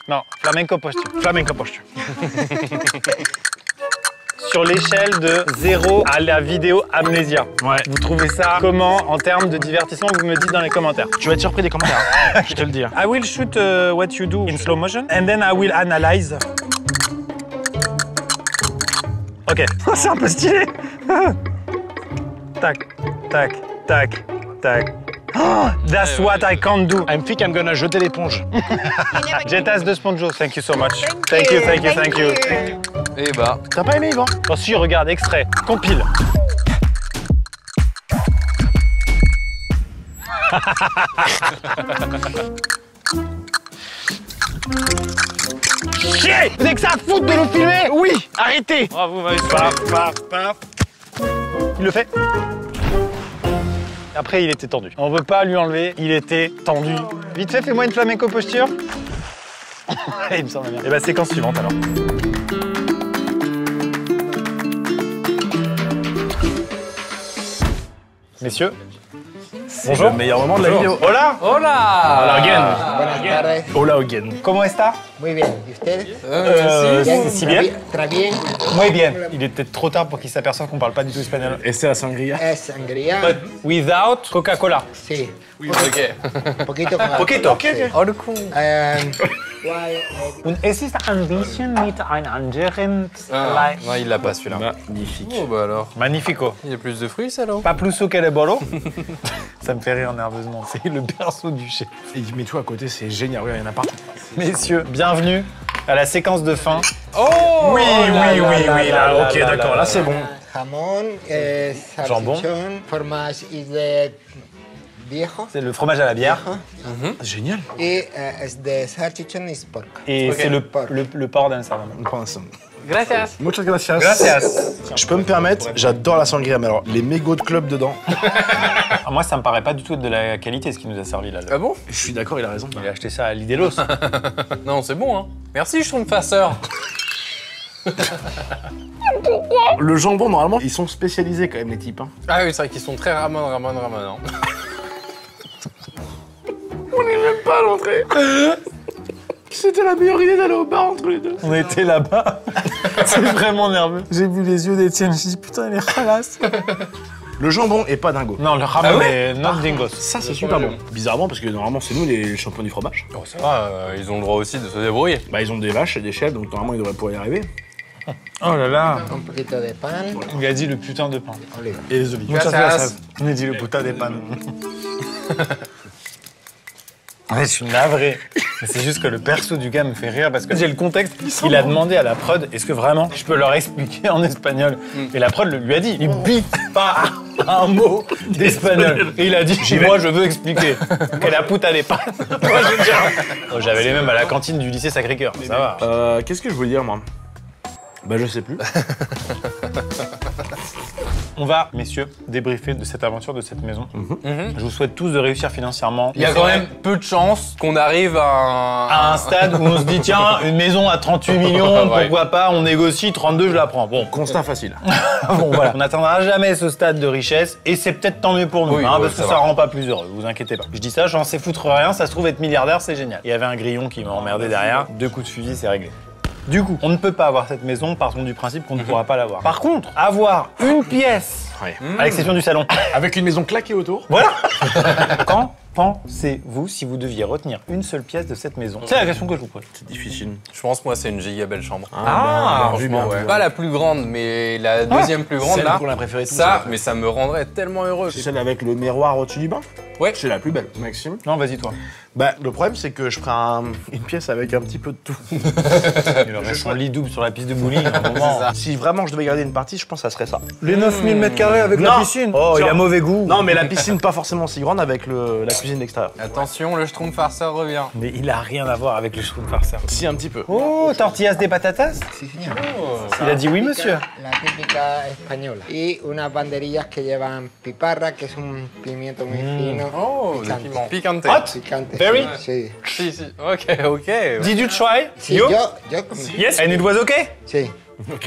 Non, flamenco posture. Flamenco posture. Sur l'échelle de 0 à la vidéo Amnésia. Ouais. Vous trouvez ça comment en termes de divertissement? Vous me dites dans les commentaires. Tu vas être surpris des commentaires, hein. Je te le dis. I will shoot what you do in slow motion and then I will analyze. Ok. C'est un peu stylé. Tac, tac, tac, tac. Oh, that's what I can't do. I think I'm gonna jeter l'éponge. Jetas de Sponjo, thank you so much. Thank you. Thank you. Et bah. T'as pas aimé, Yvan? Oh si, regarde, extrait, compile. Chier! Vous avez que ça à foutre de nous filmer? Oui! Arrêtez! Bravo, Maël. Paf. Il le fait. Après, il était tendu. On veut pas lui enlever, il était tendu. Vite fait, fais-moi une flamenco posture. Il me semble bien. Et bah, séquence suivante alors. Messieurs, Bonjour. Le meilleur moment de la vidéo. hola. Hola. Hola again. Buenas tardes. Hola again. ¿Cómo está? Muy bien. ¿Y ustedes? Si bien. Très bien. Muy bien. Il est peut-être trop tard pour qu'il s'aperçoive qu'on parle pas du tout espagnol. Et c'est la sangria. Es sangría. But without Coca-Cola. Sí. Ok. Poquito con Poquito. alcohol, sí. Oh le con. Und es ist ein bisschen mit ein anderen Non, il l'a pas celui-là. Magnifique. Oh bah alors. Magnifico. Il y a plus de fruits, ça là. Pas plus que le bolo. Ça me fait rire nerveusement. C'est le perso du chef. Et mets-toi à côté, c'est génial. Regarde, il y en a partout. Messieurs, bienvenue à la séquence de fin. Oh. Oui, là, là, ok, là, d'accord, là c'est bon. Jamón, Jambon. salchichón, formas y de viejo. C'est le fromage à la bière. Génial. Y es de salchichón y pork. Et Ok. c'est le porc d'un cerveau. Gracias. Muchas gracias. Gracias. Je peux me permettre, j'adore la sangria, mais alors les mégots de club dedans. Ah, moi, ça me paraît pas du tout de la qualité ce qui nous a servi là. Ah bon? Je suis d'accord, il a raison. Il a acheté ça à Lidelos. Non, c'est bon, hein. Merci, Schtroumpfasser. Le jambon, normalement, ils sont spécialisés quand même, les types. Hein. Ah oui, c'est vrai qu'ils sont très ramon. Hein. On n'est même pas à l'entrée. C'était la meilleure idée d'aller au bar entre les deux. On était là-bas. C'est vraiment nerveux. J'ai vu les yeux d'Étienne. Je dis putain, il est ralasse. Le jambon est pas dingo. Non, le ramon est not dingos. Ça, c'est super bon. Bizarrement, parce que normalement, c'est nous les champions du fromage. Oh, ça va, ils ont le droit aussi de se débrouiller. Bah, ils ont des vaches et des chèvres, donc normalement, ils devraient pouvoir y arriver. Oh là là. Un poquito de pan. Il a dit le putain de pain. Oliva. Et les olives. Gracias. On a dit le putain des pannes. Ouais, je suis navré. Mais c'est juste que le perso du gars me fait rire parce que j'ai le contexte. Il a demandé à la prod, est-ce que vraiment je peux leur expliquer en espagnol? Et la prod lui a dit, il biffe pas un mot d'espagnol. Et il a dit, moi je veux expliquer. Que la puta des pannes. Moi je veux dire. Oh, j'avais les mêmes à la cantine du lycée Sacré-Cœur. Ça va. Qu'est-ce que je voulais dire, moi? Bah, je sais plus. On va, messieurs, débriefer de cette aventure, de cette maison. Je vous souhaite tous de réussir financièrement. Il y a quand même peu de chances qu'on arrive à un stade où on se dit, tiens, une maison à 38 millions, Ouais. pourquoi pas, on négocie, 32, je la prends. Bon, Constat facile. bon voilà. On n'atteindra jamais ce stade de richesse et c'est peut-être tant mieux pour nous, Oui, hein, ouais, parce que ça ça va. rend pas plus heureux, vous inquiétez pas. Je dis ça, j'en sais foutre rien, ça se trouve être milliardaire, c'est génial. Il y avait un grillon qui m'a emmerdé derrière, 2 coups de fusil, c'est réglé. Du coup, on ne peut pas avoir cette maison, partons du principe qu'on ne pourra pas l'avoir. Par contre, avoir une pièce, Ouais. à l'exception du salon, Avec une maison claquée autour. voilà. Quand pensez-vous si vous deviez retenir une seule pièce de cette maison? C'est la question que je vous pose. C'est difficile. Je pense, moi, c'est une giga belle chambre. Ah, Franchement, ouais. Pas la plus grande, mais la deuxième plus grande, Celle là. qu'on a préférée tous, Ça, c'est mais ça me rendrait tellement heureux. C'est celle avec le miroir au-dessus du bain? Ouais. C'est la plus belle. Maxime? Non, vas-y toi. Bah, le problème, c'est que je ferai une pièce avec un petit peu de tout. Il aurait son lit double sur la piste de bowling à un moment. Si vraiment je devais garder une partie, je pense que ça serait ça. Les 9000 m² avec Non. la piscine. Oh, il a mauvais goût. Non, mais la piscine, pas forcément si grande avec la cuisine d'extérieur. Attention, le schtroumpf farceur revient. Mais il a rien à voir avec le schtroumpf farceur. Si, un petit peu. Oh, tortillas de patatas? Sí, señor. Il a dit oui, monsieur. La típica española. Y unas banderillas que llevan piparra, que es un pimiento muy fino. Oh, des picante. piments. Piquante. Hot? Picante. Very? Sí. Si, si. Ok. Did you try? Sí, You? yo comí. Yes, and it was okay? Sí. Ok.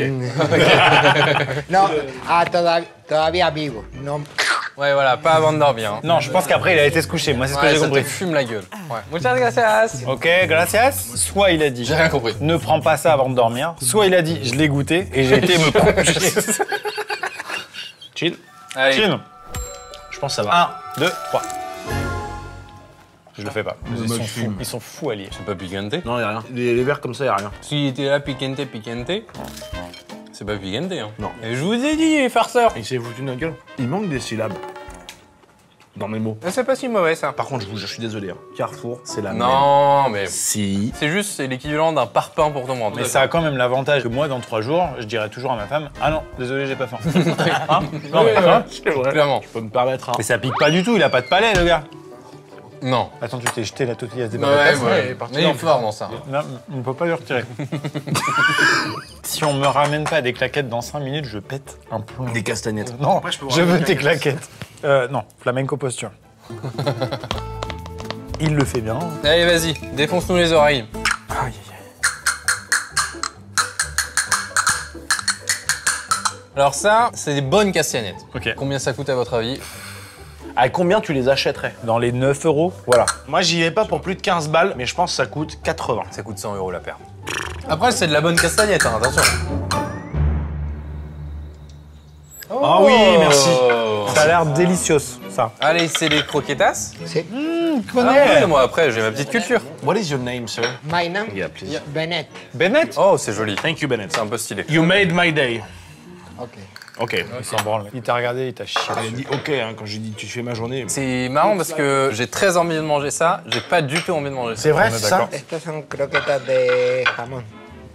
No, todavía vivo. No. Ouais, voilà, pas avant de dormir. Hein. Non, je pense qu'après il a été se coucher. Moi, c'est ce que j'ai ça te compris. fume la gueule. Ouais. Muchas gracias. Ok, gracias. Soit il a dit J'ai rien compris. ne prends pas ça avant de dormir. Soit il a dit je l'ai goûté et j'ai été me coucher. Chill. Allez. Chin. Je pense que ça va. 1, 2, 3. Je le fais pas. Ils Moi, sont je fous. fume. Ils sont fous alliés. C'est pas picante. Non, y'a rien. Les verres comme ça, y'a rien. S'il était là, picante, c'est pas picante. Hein. Non. Et je vous ai dit, les farceurs. Il s'est foutu de notre gueule. Il manque des syllabes dans mes mots. Mais c'est pas si mauvais, ça. Par contre, je vous jure, je suis désolé. Hein. Carrefour, c'est la même. Non, mais Si. c'est juste, c'est l'équivalent d'un parpaing pour ton ventre. Mais ça a quand même l'avantage que moi, dans 3 jours, je dirais toujours à ma femme ah non, désolé, j'ai pas faim. Hein non, mais, hein C'est vrai. Clairement. Je peux me permettre. Hein. Mais ça pique pas du tout, il a pas de palais, le gars. Non. Attends, tu t'es jeté la tortilla des Ouais, patatas. ouais. Mais il est fort dans ça. Non, on ne peut pas lui retirer. Si on me ramène pas des claquettes dans 5 minutes, je pète un plomb. Des castagnettes. Non, Après, je peux je voir veux des tes claquettes. Non, flamenco posture. Il le fait bien. Allez, vas-y, défonce-nous les oreilles. Aïe, aïe, Alors ça, c'est des bonnes castagnettes. Ok. Combien ça coûte à votre avis? À combien tu les achèterais? Dans les 9 euros, voilà. Moi, j'y vais pas pour plus de 15 balles, mais je pense que ça coûte 80. Ça coûte 100 € la paire. Après, c'est de la bonne castagnette, hein, attention. Ah oui, merci. Ça a l'air délicieux, ça. Allez, c'est les croquetas. Sí. Ah ouais, moi après, j'ai ma petite culture. What is your name, sir? My name? Yeah, please. Bennett. Bennett. Oh, c'est joli. Thank you, Bennett. C'est un peu stylé. You made my day. Ok. Ok. Il s'en branle. Il t'a regardé, il t'a chié. Il a dit ok hein, quand j'ai dit tu fais ma journée. C'est marrant parce que j'ai très envie de manger ça, j'ai pas du tout envie de manger ça. C'est vrai, On est c'est ça? d'accord. Estas son croquetas de jamón.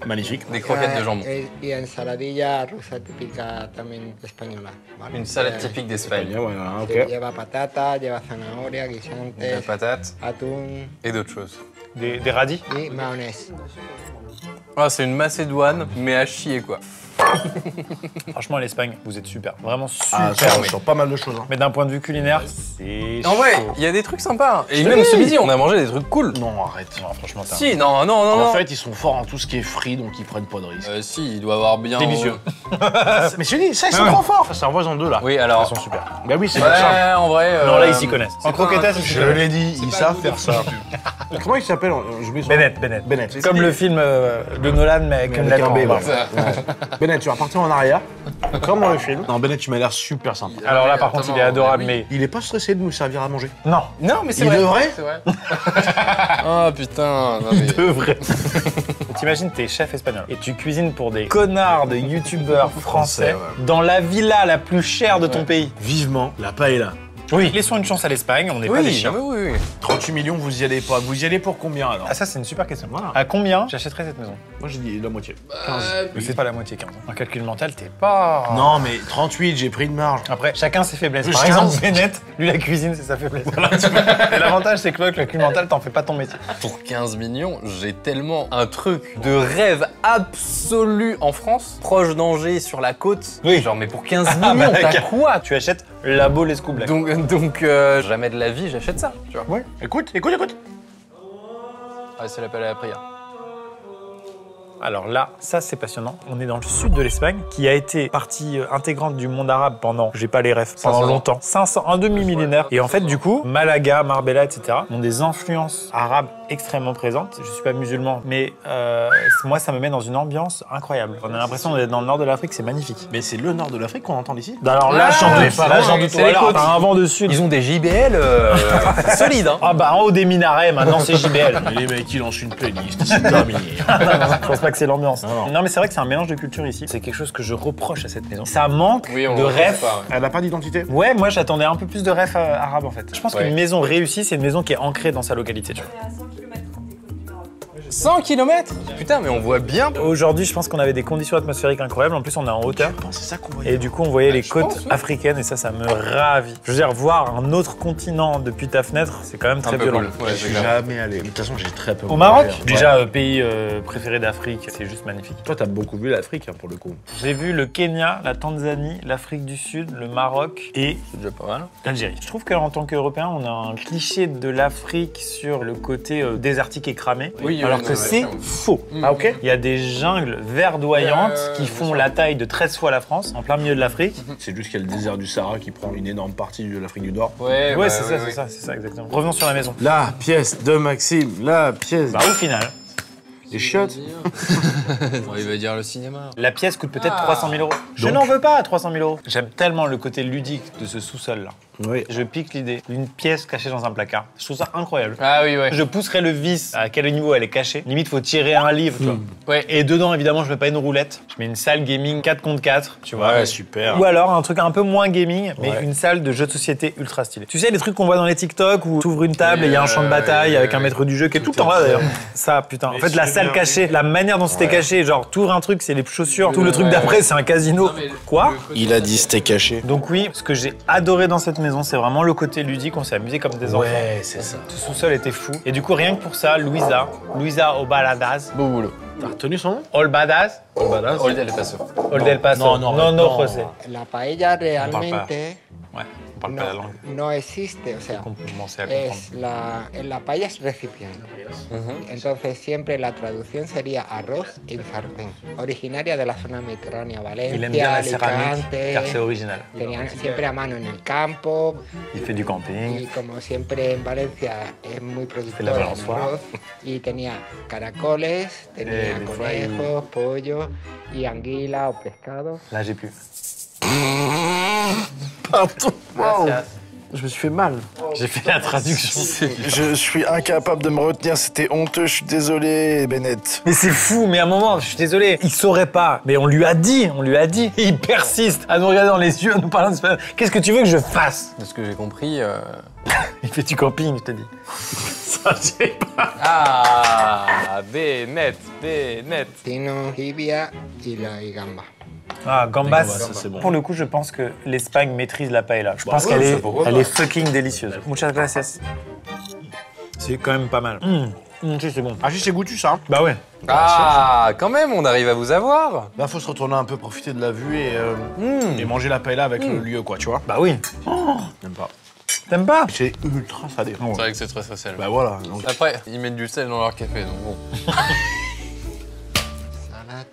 Magnifique. Des croquettes de jambon. Y ensaladilla rusa típica también española. ¿vale? Une salade typique d'Espagne. Bien, voilà, Sí, ok. lleva patata, lleva zanahoria, Des guisantes, patates atún et d'autres choses. Des radis. y mayonnaise. Ah, c'est une macédoine, mais à chier quoi. Franchement, l'Espagne, vous êtes super. Vraiment Ah, super. ça, sur pas mal de choses. Hein. Mais d'un point de vue culinaire, c'est En vrai, chaud. il y a des trucs sympas. Et même ce midi, on a mangé des trucs cool. Non, arrête. Non, franchement, t'as Si, non. En fait, ils sont forts en tout ce qui est frit, donc ils prennent pas de risques. Si, il doit avoir bien. délicieux. Mais je te dis, ça, ils sont trop forts. Ça s'envoie en deux là. Oui, alors. Ils sont super. Bah oui, c'est pour ça. Ouais, en vrai. Non, là, ils s'y connaissent. En croquetas, ils s'y Je connaissent. l'ai dit, ils savent faire ça. Comment il s'appelle? J'oublie son nom. Bennett. Bennett. Comme le film de Nolan, mais avec une avec lettre un en B, bas. voilà. Ouais. Bennett, tu vas partir en arrière, comme dans le film. Non, Bennett, tu m'as l'air super sympa. Alors là, par contre, il est adorable, mais... Il est pas stressé de nous servir à manger. Non. Non, mais c'est Il vrai. devrait. C'est vrai. Ah putain. Non, mais... De vrai. T'imagines, t'es chef espagnol et tu cuisines pour des connards de youtubeurs français ouais. dans la villa la plus chère de ton pays. Vivement, la paella. Oui. Laissons une chance à l'Espagne, on n'est pas des Oui, chiens. non, mais oui. 38 millions, vous y allez pas. Vous y allez pour combien alors? Ah ça c'est une super question. Voilà. À combien j'achèterais cette maison? Moi j'ai dit la moitié. 15. Mais c'est pas la moitié 15. En calcul mental, t'es pas... Non mais 38, j'ai pris de marge. Après, chacun ses faiblesses. Plus Par exemple, 15. Bennett, lui la cuisine c'est sa faiblesse. Et l'avantage c'est que toi, avec le calcul mental, t'en fais pas ton métier. Pour 15 millions, j'ai tellement un truc de rêve absolu en France, proche d'Angers, sur la côte. Oui. Genre, mais pour 15 millions, t'as quoi? Tu achètes la Bolescu Black. Donc jamais de la vie, j'achète ça, tu vois. Ouais. Écoute. Ah, c'est l'appel à la prière. Alors là, ça c'est passionnant. On est dans le sud de l'Espagne, qui a été partie intégrante du monde arabe pendant, j'ai pas les refs, pendant 500 ans. longtemps. 500, un demi-millénaire. Et en fait, du coup, Malaga, Marbella, etc. ont des influences arabes extrêmement présentes. Je suis pas musulman, mais moi ça me met dans une ambiance incroyable. On a l'impression d'être dans le nord de l'Afrique, c'est magnifique. Mais c'est le nord de l'Afrique qu'on entend d'ici. Alors là, j'en doute pas. Là, j'en doute c'est pas. les Alors, côtes. t'as un vent de sud. Ils ont des JBL solides, hein. Ah bah en haut des minarets, maintenant c'est JBL. Les mecs, ils lancent une playlist, c'est terminé. Je pense pas que c'est l'ambiance. Non. Non mais c'est vrai que c'est un mélange de culture ici. C'est quelque chose que je reproche à cette maison. Ça manque Oui, on de le rêves. retrouve pas, ouais. Elle a pas d'identité. Ouais, moi j'attendais un peu plus de rêves arabes en fait. Je pense Ouais. qu'une maison réussie, c'est une maison qui est ancrée dans sa localité, tu vois. 100 km? Putain, mais on voit bien. Aujourd'hui, je pense qu'on avait des conditions atmosphériques incroyables. En plus, on est en hauteur. C'est ça qu'on voyait. Et du coup, on voyait les côtes pense, oui. africaines et ça me ravit. Je veux dire, voir un autre continent depuis ta fenêtre, c'est quand même très Un peu violent. cool. Ouais, Je suis jamais allé. De toute façon, j'ai très peu. Au Maroc, voyagé. déjà pays préféré d'Afrique, c'est juste magnifique. Toi, t'as beaucoup vu l'Afrique hein, pour le coup. J'ai vu le Kenya, la Tanzanie, l'Afrique du Sud, le Maroc et C'est déjà pas mal. l'Algérie. Je trouve qu'en tant qu'Européen, on a un cliché de l'Afrique sur le côté désertique et cramé, Oui, alors oui, que oui, c'est oui. faux. Ah, ok. Il y a des jungles verdoyantes qui bien font sûr. la taille de 13 fois la France, en plein milieu de l'Afrique. C'est juste qu'il y a le désert du Sahara qui prend une énorme partie de l'Afrique du Nord. Ouais, Ouais, bah, c'est oui, ça, oui. c'est ça, exactement. Revenons sur la maison. La pièce de Maxime, la pièce. Bah, au final, Les chiottes. Bon, il va dire le cinéma. la pièce coûte peut-être Ah. 300 000 euros. Je n'en veux pas à 300 000 euros. J'aime tellement le côté ludique de ce sous-sol-là. Oui. Je pique l'idée d'une pièce cachée dans un placard. Je trouve ça incroyable. Ah oui, ouais. Je pousserai le vis à quel niveau elle est cachée. Limite, faut tirer un livre, tu vois. Ouais. Et dedans, évidemment, je mets pas une roulette. Je mets une salle gaming 4 contre 4, tu vois. Ouais, super. Ou alors un truc un peu moins gaming, mais Ouais. une salle de jeux de société ultra stylée. Tu sais, les trucs qu'on voit dans les TikTok où tu ouvres une table et il y a un champ de bataille avec un maître du jeu qui est tout le temps là d'ailleurs. Ça, putain. En fait, la salle cachée, la manière dont c'était caché, genre, t'ouvres un truc, c'est les chaussures. Tout le truc d'après, c'est un casino. Quoi? Il a dit c'était caché. Donc oui, ce que j'ai adoré dans cette maison, c'est vraiment le côté ludique. On s'est amusé comme des enfants. Ouais, c'est ça. Tout sous-sol était fou. Et du coup, rien que pour ça, Louisa Obaladas, Beau boulot. T'as retenu son nom Olbadas, Old El Paso. Ol del Paso. Non, non, non, non. José. La paella realmente Ouais, on parle pas la no, langue. no existe, o sea, Commencez à comprendre. la paella es recipiente. Entonces siempre la traducción sería arroz en sartén. Originaria de la zona mediterránea, Il aime bien Valencia, la céramique, car c'est Alicante. original. Tenían siempre a mano en el campo Il fait du camping. y como siempre en Valencia es muy la productora de balançoire. arroz y tenía caracoles, tenía des fois, il- conejos, pollo y anguila o pescado. Là, j'ai pu. Pardon. Wow. Je me suis fait mal. J'ai fait la traduction. Je suis incapable de me retenir, c'était honteux, je suis désolé, Bennett. Mais c'est fou, mais à un moment, je suis désolé, il saurait pas. Mais on lui a dit. Et il persiste à nous regarder dans les yeux, à nous parler en espagnol. Qu'est-ce que tu veux que je fasse? De ce que j'ai compris. Il fait du camping, je te dis. Ça, j'ai pas. Ah, Bennett. Tino, tibia y gamba. Ah, gambas. gambas, ça, c'est bon. Pour le coup, je pense que l'Espagne maîtrise la paella. Je pense ouais, qu'elle ça, est, pourquoi elle pas. est fucking délicieuse. Muchas gracias. C'est quand même pas mal. Si, c'est bon. Ah, j'ai goûté ça. Bah ouais. Ah, quand même, on arrive à vous avoir. Là, faut se retourner un peu, profiter de la vue et manger la paella avec le lieu, quoi, tu vois. Bah oui. J'aime pas. T'aimes pas? C'est ultra salé. C'est vrai que c'est très sel. Bah voilà. Donc, Après, ils mettent du sel dans leur café, donc bon.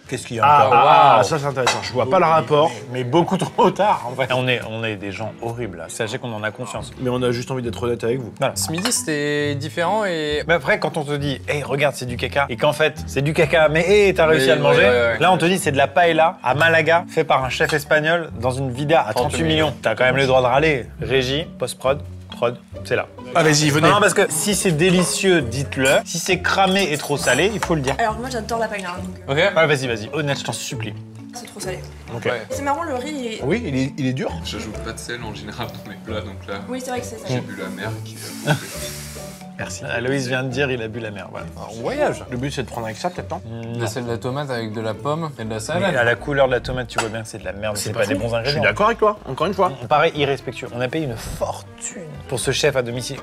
Qu'est-ce qu'il y a encore? ah, wow. ça c'est intéressant. Je vois pas le rapport, Mais beaucoup trop tard, en fait. On est des gens horribles, là. Sachez qu'on en a conscience. mais on a juste envie d'être honnête avec vous. Voilà. Ce midi, c'était différent et. Mais après, quand on te dit, hey, regarde, c'est du caca, et qu'en fait, c'est du caca, mais hey, t'as réussi Oui, à le manger, ouais. là, on te dit, c'est de la paella à Malaga, fait par un chef espagnol dans une vida à 38 millions. T'as quand même le droit de râler. Régie, post-prod, prod, c'est là. Allez-y, venez. Non, parce que si c'est délicieux, dites-le. Si c'est cramé et trop salé, il faut le dire. Alors moi j'adore la paella, donc Ok. Ouais, vas-y, honnête, je t'en supplie. c'est trop salé. Ouais. C'est marrant, le riz est... Oui, il est dur. J'ajoute pas de sel en général dans mes plats, donc là, Oui, c'est vrai que c'est j'ai salé. bu la mer qui Merci. Aloïs vient de dire, il a bu la mer, voilà. On voyage. Le but c'est de prendre avec ça, peut-être, non De la sel de la tomate avec de la pomme et de la Mais salade. à la couleur de la tomate, tu vois bien que c'est de la merde, c'est pas des bons Je suis ingrédients. d'accord avec toi, encore une fois. On paraît irrespectueux. On a payé une fortune pour ce chef à domicile.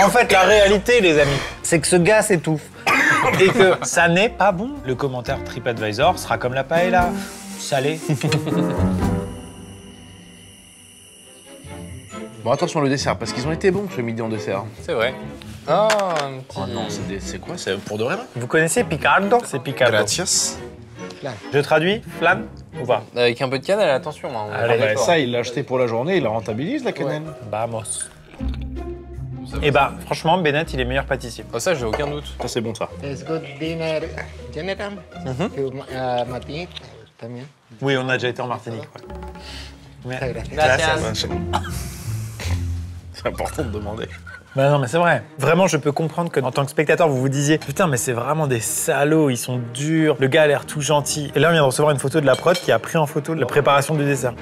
En fait, la réalité, les amis, c'est que ce gars s'étouffe. Et que ça n'est pas bon. Le commentaire TripAdvisor sera comme la paella. Salé. Bon, attention le dessert, parce qu'ils ont été bons ce midi en dessert. C'est vrai. Ah, un petit. Oh non, c'est quoi? C'est pour de vrai, là? Vous connaissez picardo? C'est picardo. Gratias. Flan. Je traduis, flan ou pas? Avec un peu de cannelle, attention. Hein, on est Allez, pas d'accord. Ça, il l'a acheté pour la journée, il la rentabilise, la cannelle. Vamos. Et bah, franchement, Bennett, il est meilleur pâtissier. Oh, ça, j'ai aucun doute. Ça, c'est bon, ça. Es good dinner general. Martinique también. Oui, on a déjà été en Martinique. Ouais. Muchas gracias. Gracias. C'est important de demander. Bah non, mais c'est vrai. Vraiment, je peux comprendre que en tant que spectateur, vous vous disiez putain, mais c'est vraiment des salauds, ils sont durs. Le gars a l'air tout gentil. Et là, on vient de recevoir une photo de la prod qui a pris en photo la préparation du dessert.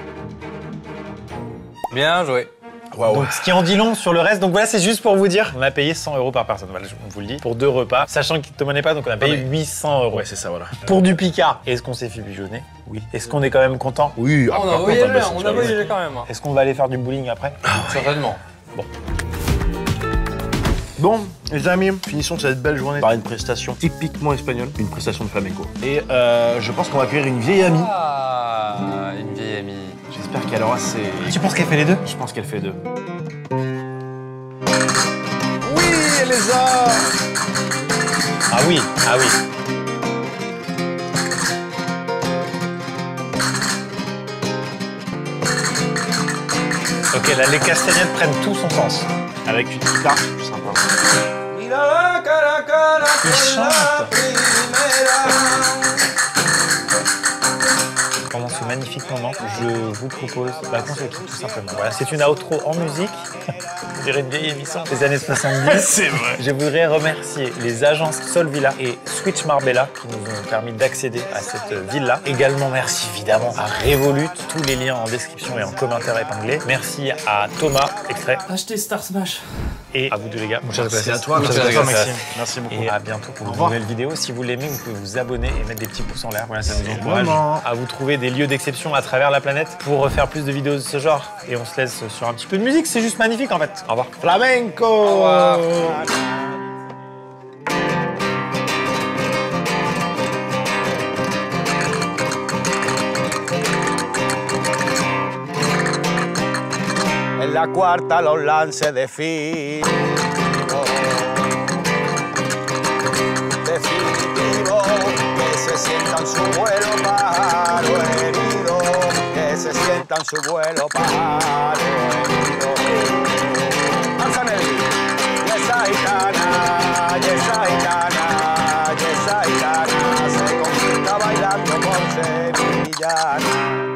Bien joué. Waouh. Donc, ce qui en dit long sur le reste. Donc voilà, c'est juste pour vous dire. On a payé 100 € par personne. Voilà, on vous le dit. Pour 2 repas. Sachant qu'il ne te monnaie pas, donc on a payé 800 €. Ouais, c'est ça, voilà. Pour du Picard. Est-ce qu'on s'est fait pigeonner? Oui. Est-ce qu'on est quand même content? Oui, On a voyagé quand même. Est-ce qu'on va aller faire du bowling après? Certainement. Bon, les amis, finissons cette belle journée par une prestation typiquement espagnole, une prestation de flamenco. Et je pense qu'on va accueillir une vieille amie. Ah, une vieille amie. J'espère qu'elle aura ses... Tu penses qu'elle fait les deux? Je pense qu'elle fait 2. Oui, elle les a. Ah oui, ah oui. Ok, là, les castagnettes prennent tout son sens. Avec une guitare, c'est plus sympa. Il chante. Pendant ce magnifique moment, je vous propose qu'on se quitte tout simplement. Voilà, c'est une outro en musique. On dirait une vieille émission des années 70. C'est vrai. Je voudrais remercier les agences Sol Villa et Switch Marbella qui nous ont permis d'accéder à cette villa. Également, merci évidemment à Revolut. Tous les liens en description et en commentaire épinglés. Merci à Thomas, extrait. Acheter Star Smash. Et à vous deux les gars. Merci à toi, Merci à toi, Maxime. Merci beaucoup. Et à bientôt pour une nouvelle vidéo. Si vous l'aimez, vous pouvez vous abonner et mettre des petits pouces en l'air. Voilà, ça nous encourage à vous trouver des lieux d'exception à travers la planète pour refaire plus de vidéos de ce genre. Et on se laisse sur un petit peu de musique, c'est juste magnifique en fait. Au revoir. Flamenco. Au revoir. En la cuarta los lances definitivo, que se sientan su vuelo pájaro herido, que se sientan su vuelo pájaro herido. Manzanelli, y esa gitana, y esa gitana, y esa gitana se conquista bailando por sevillana.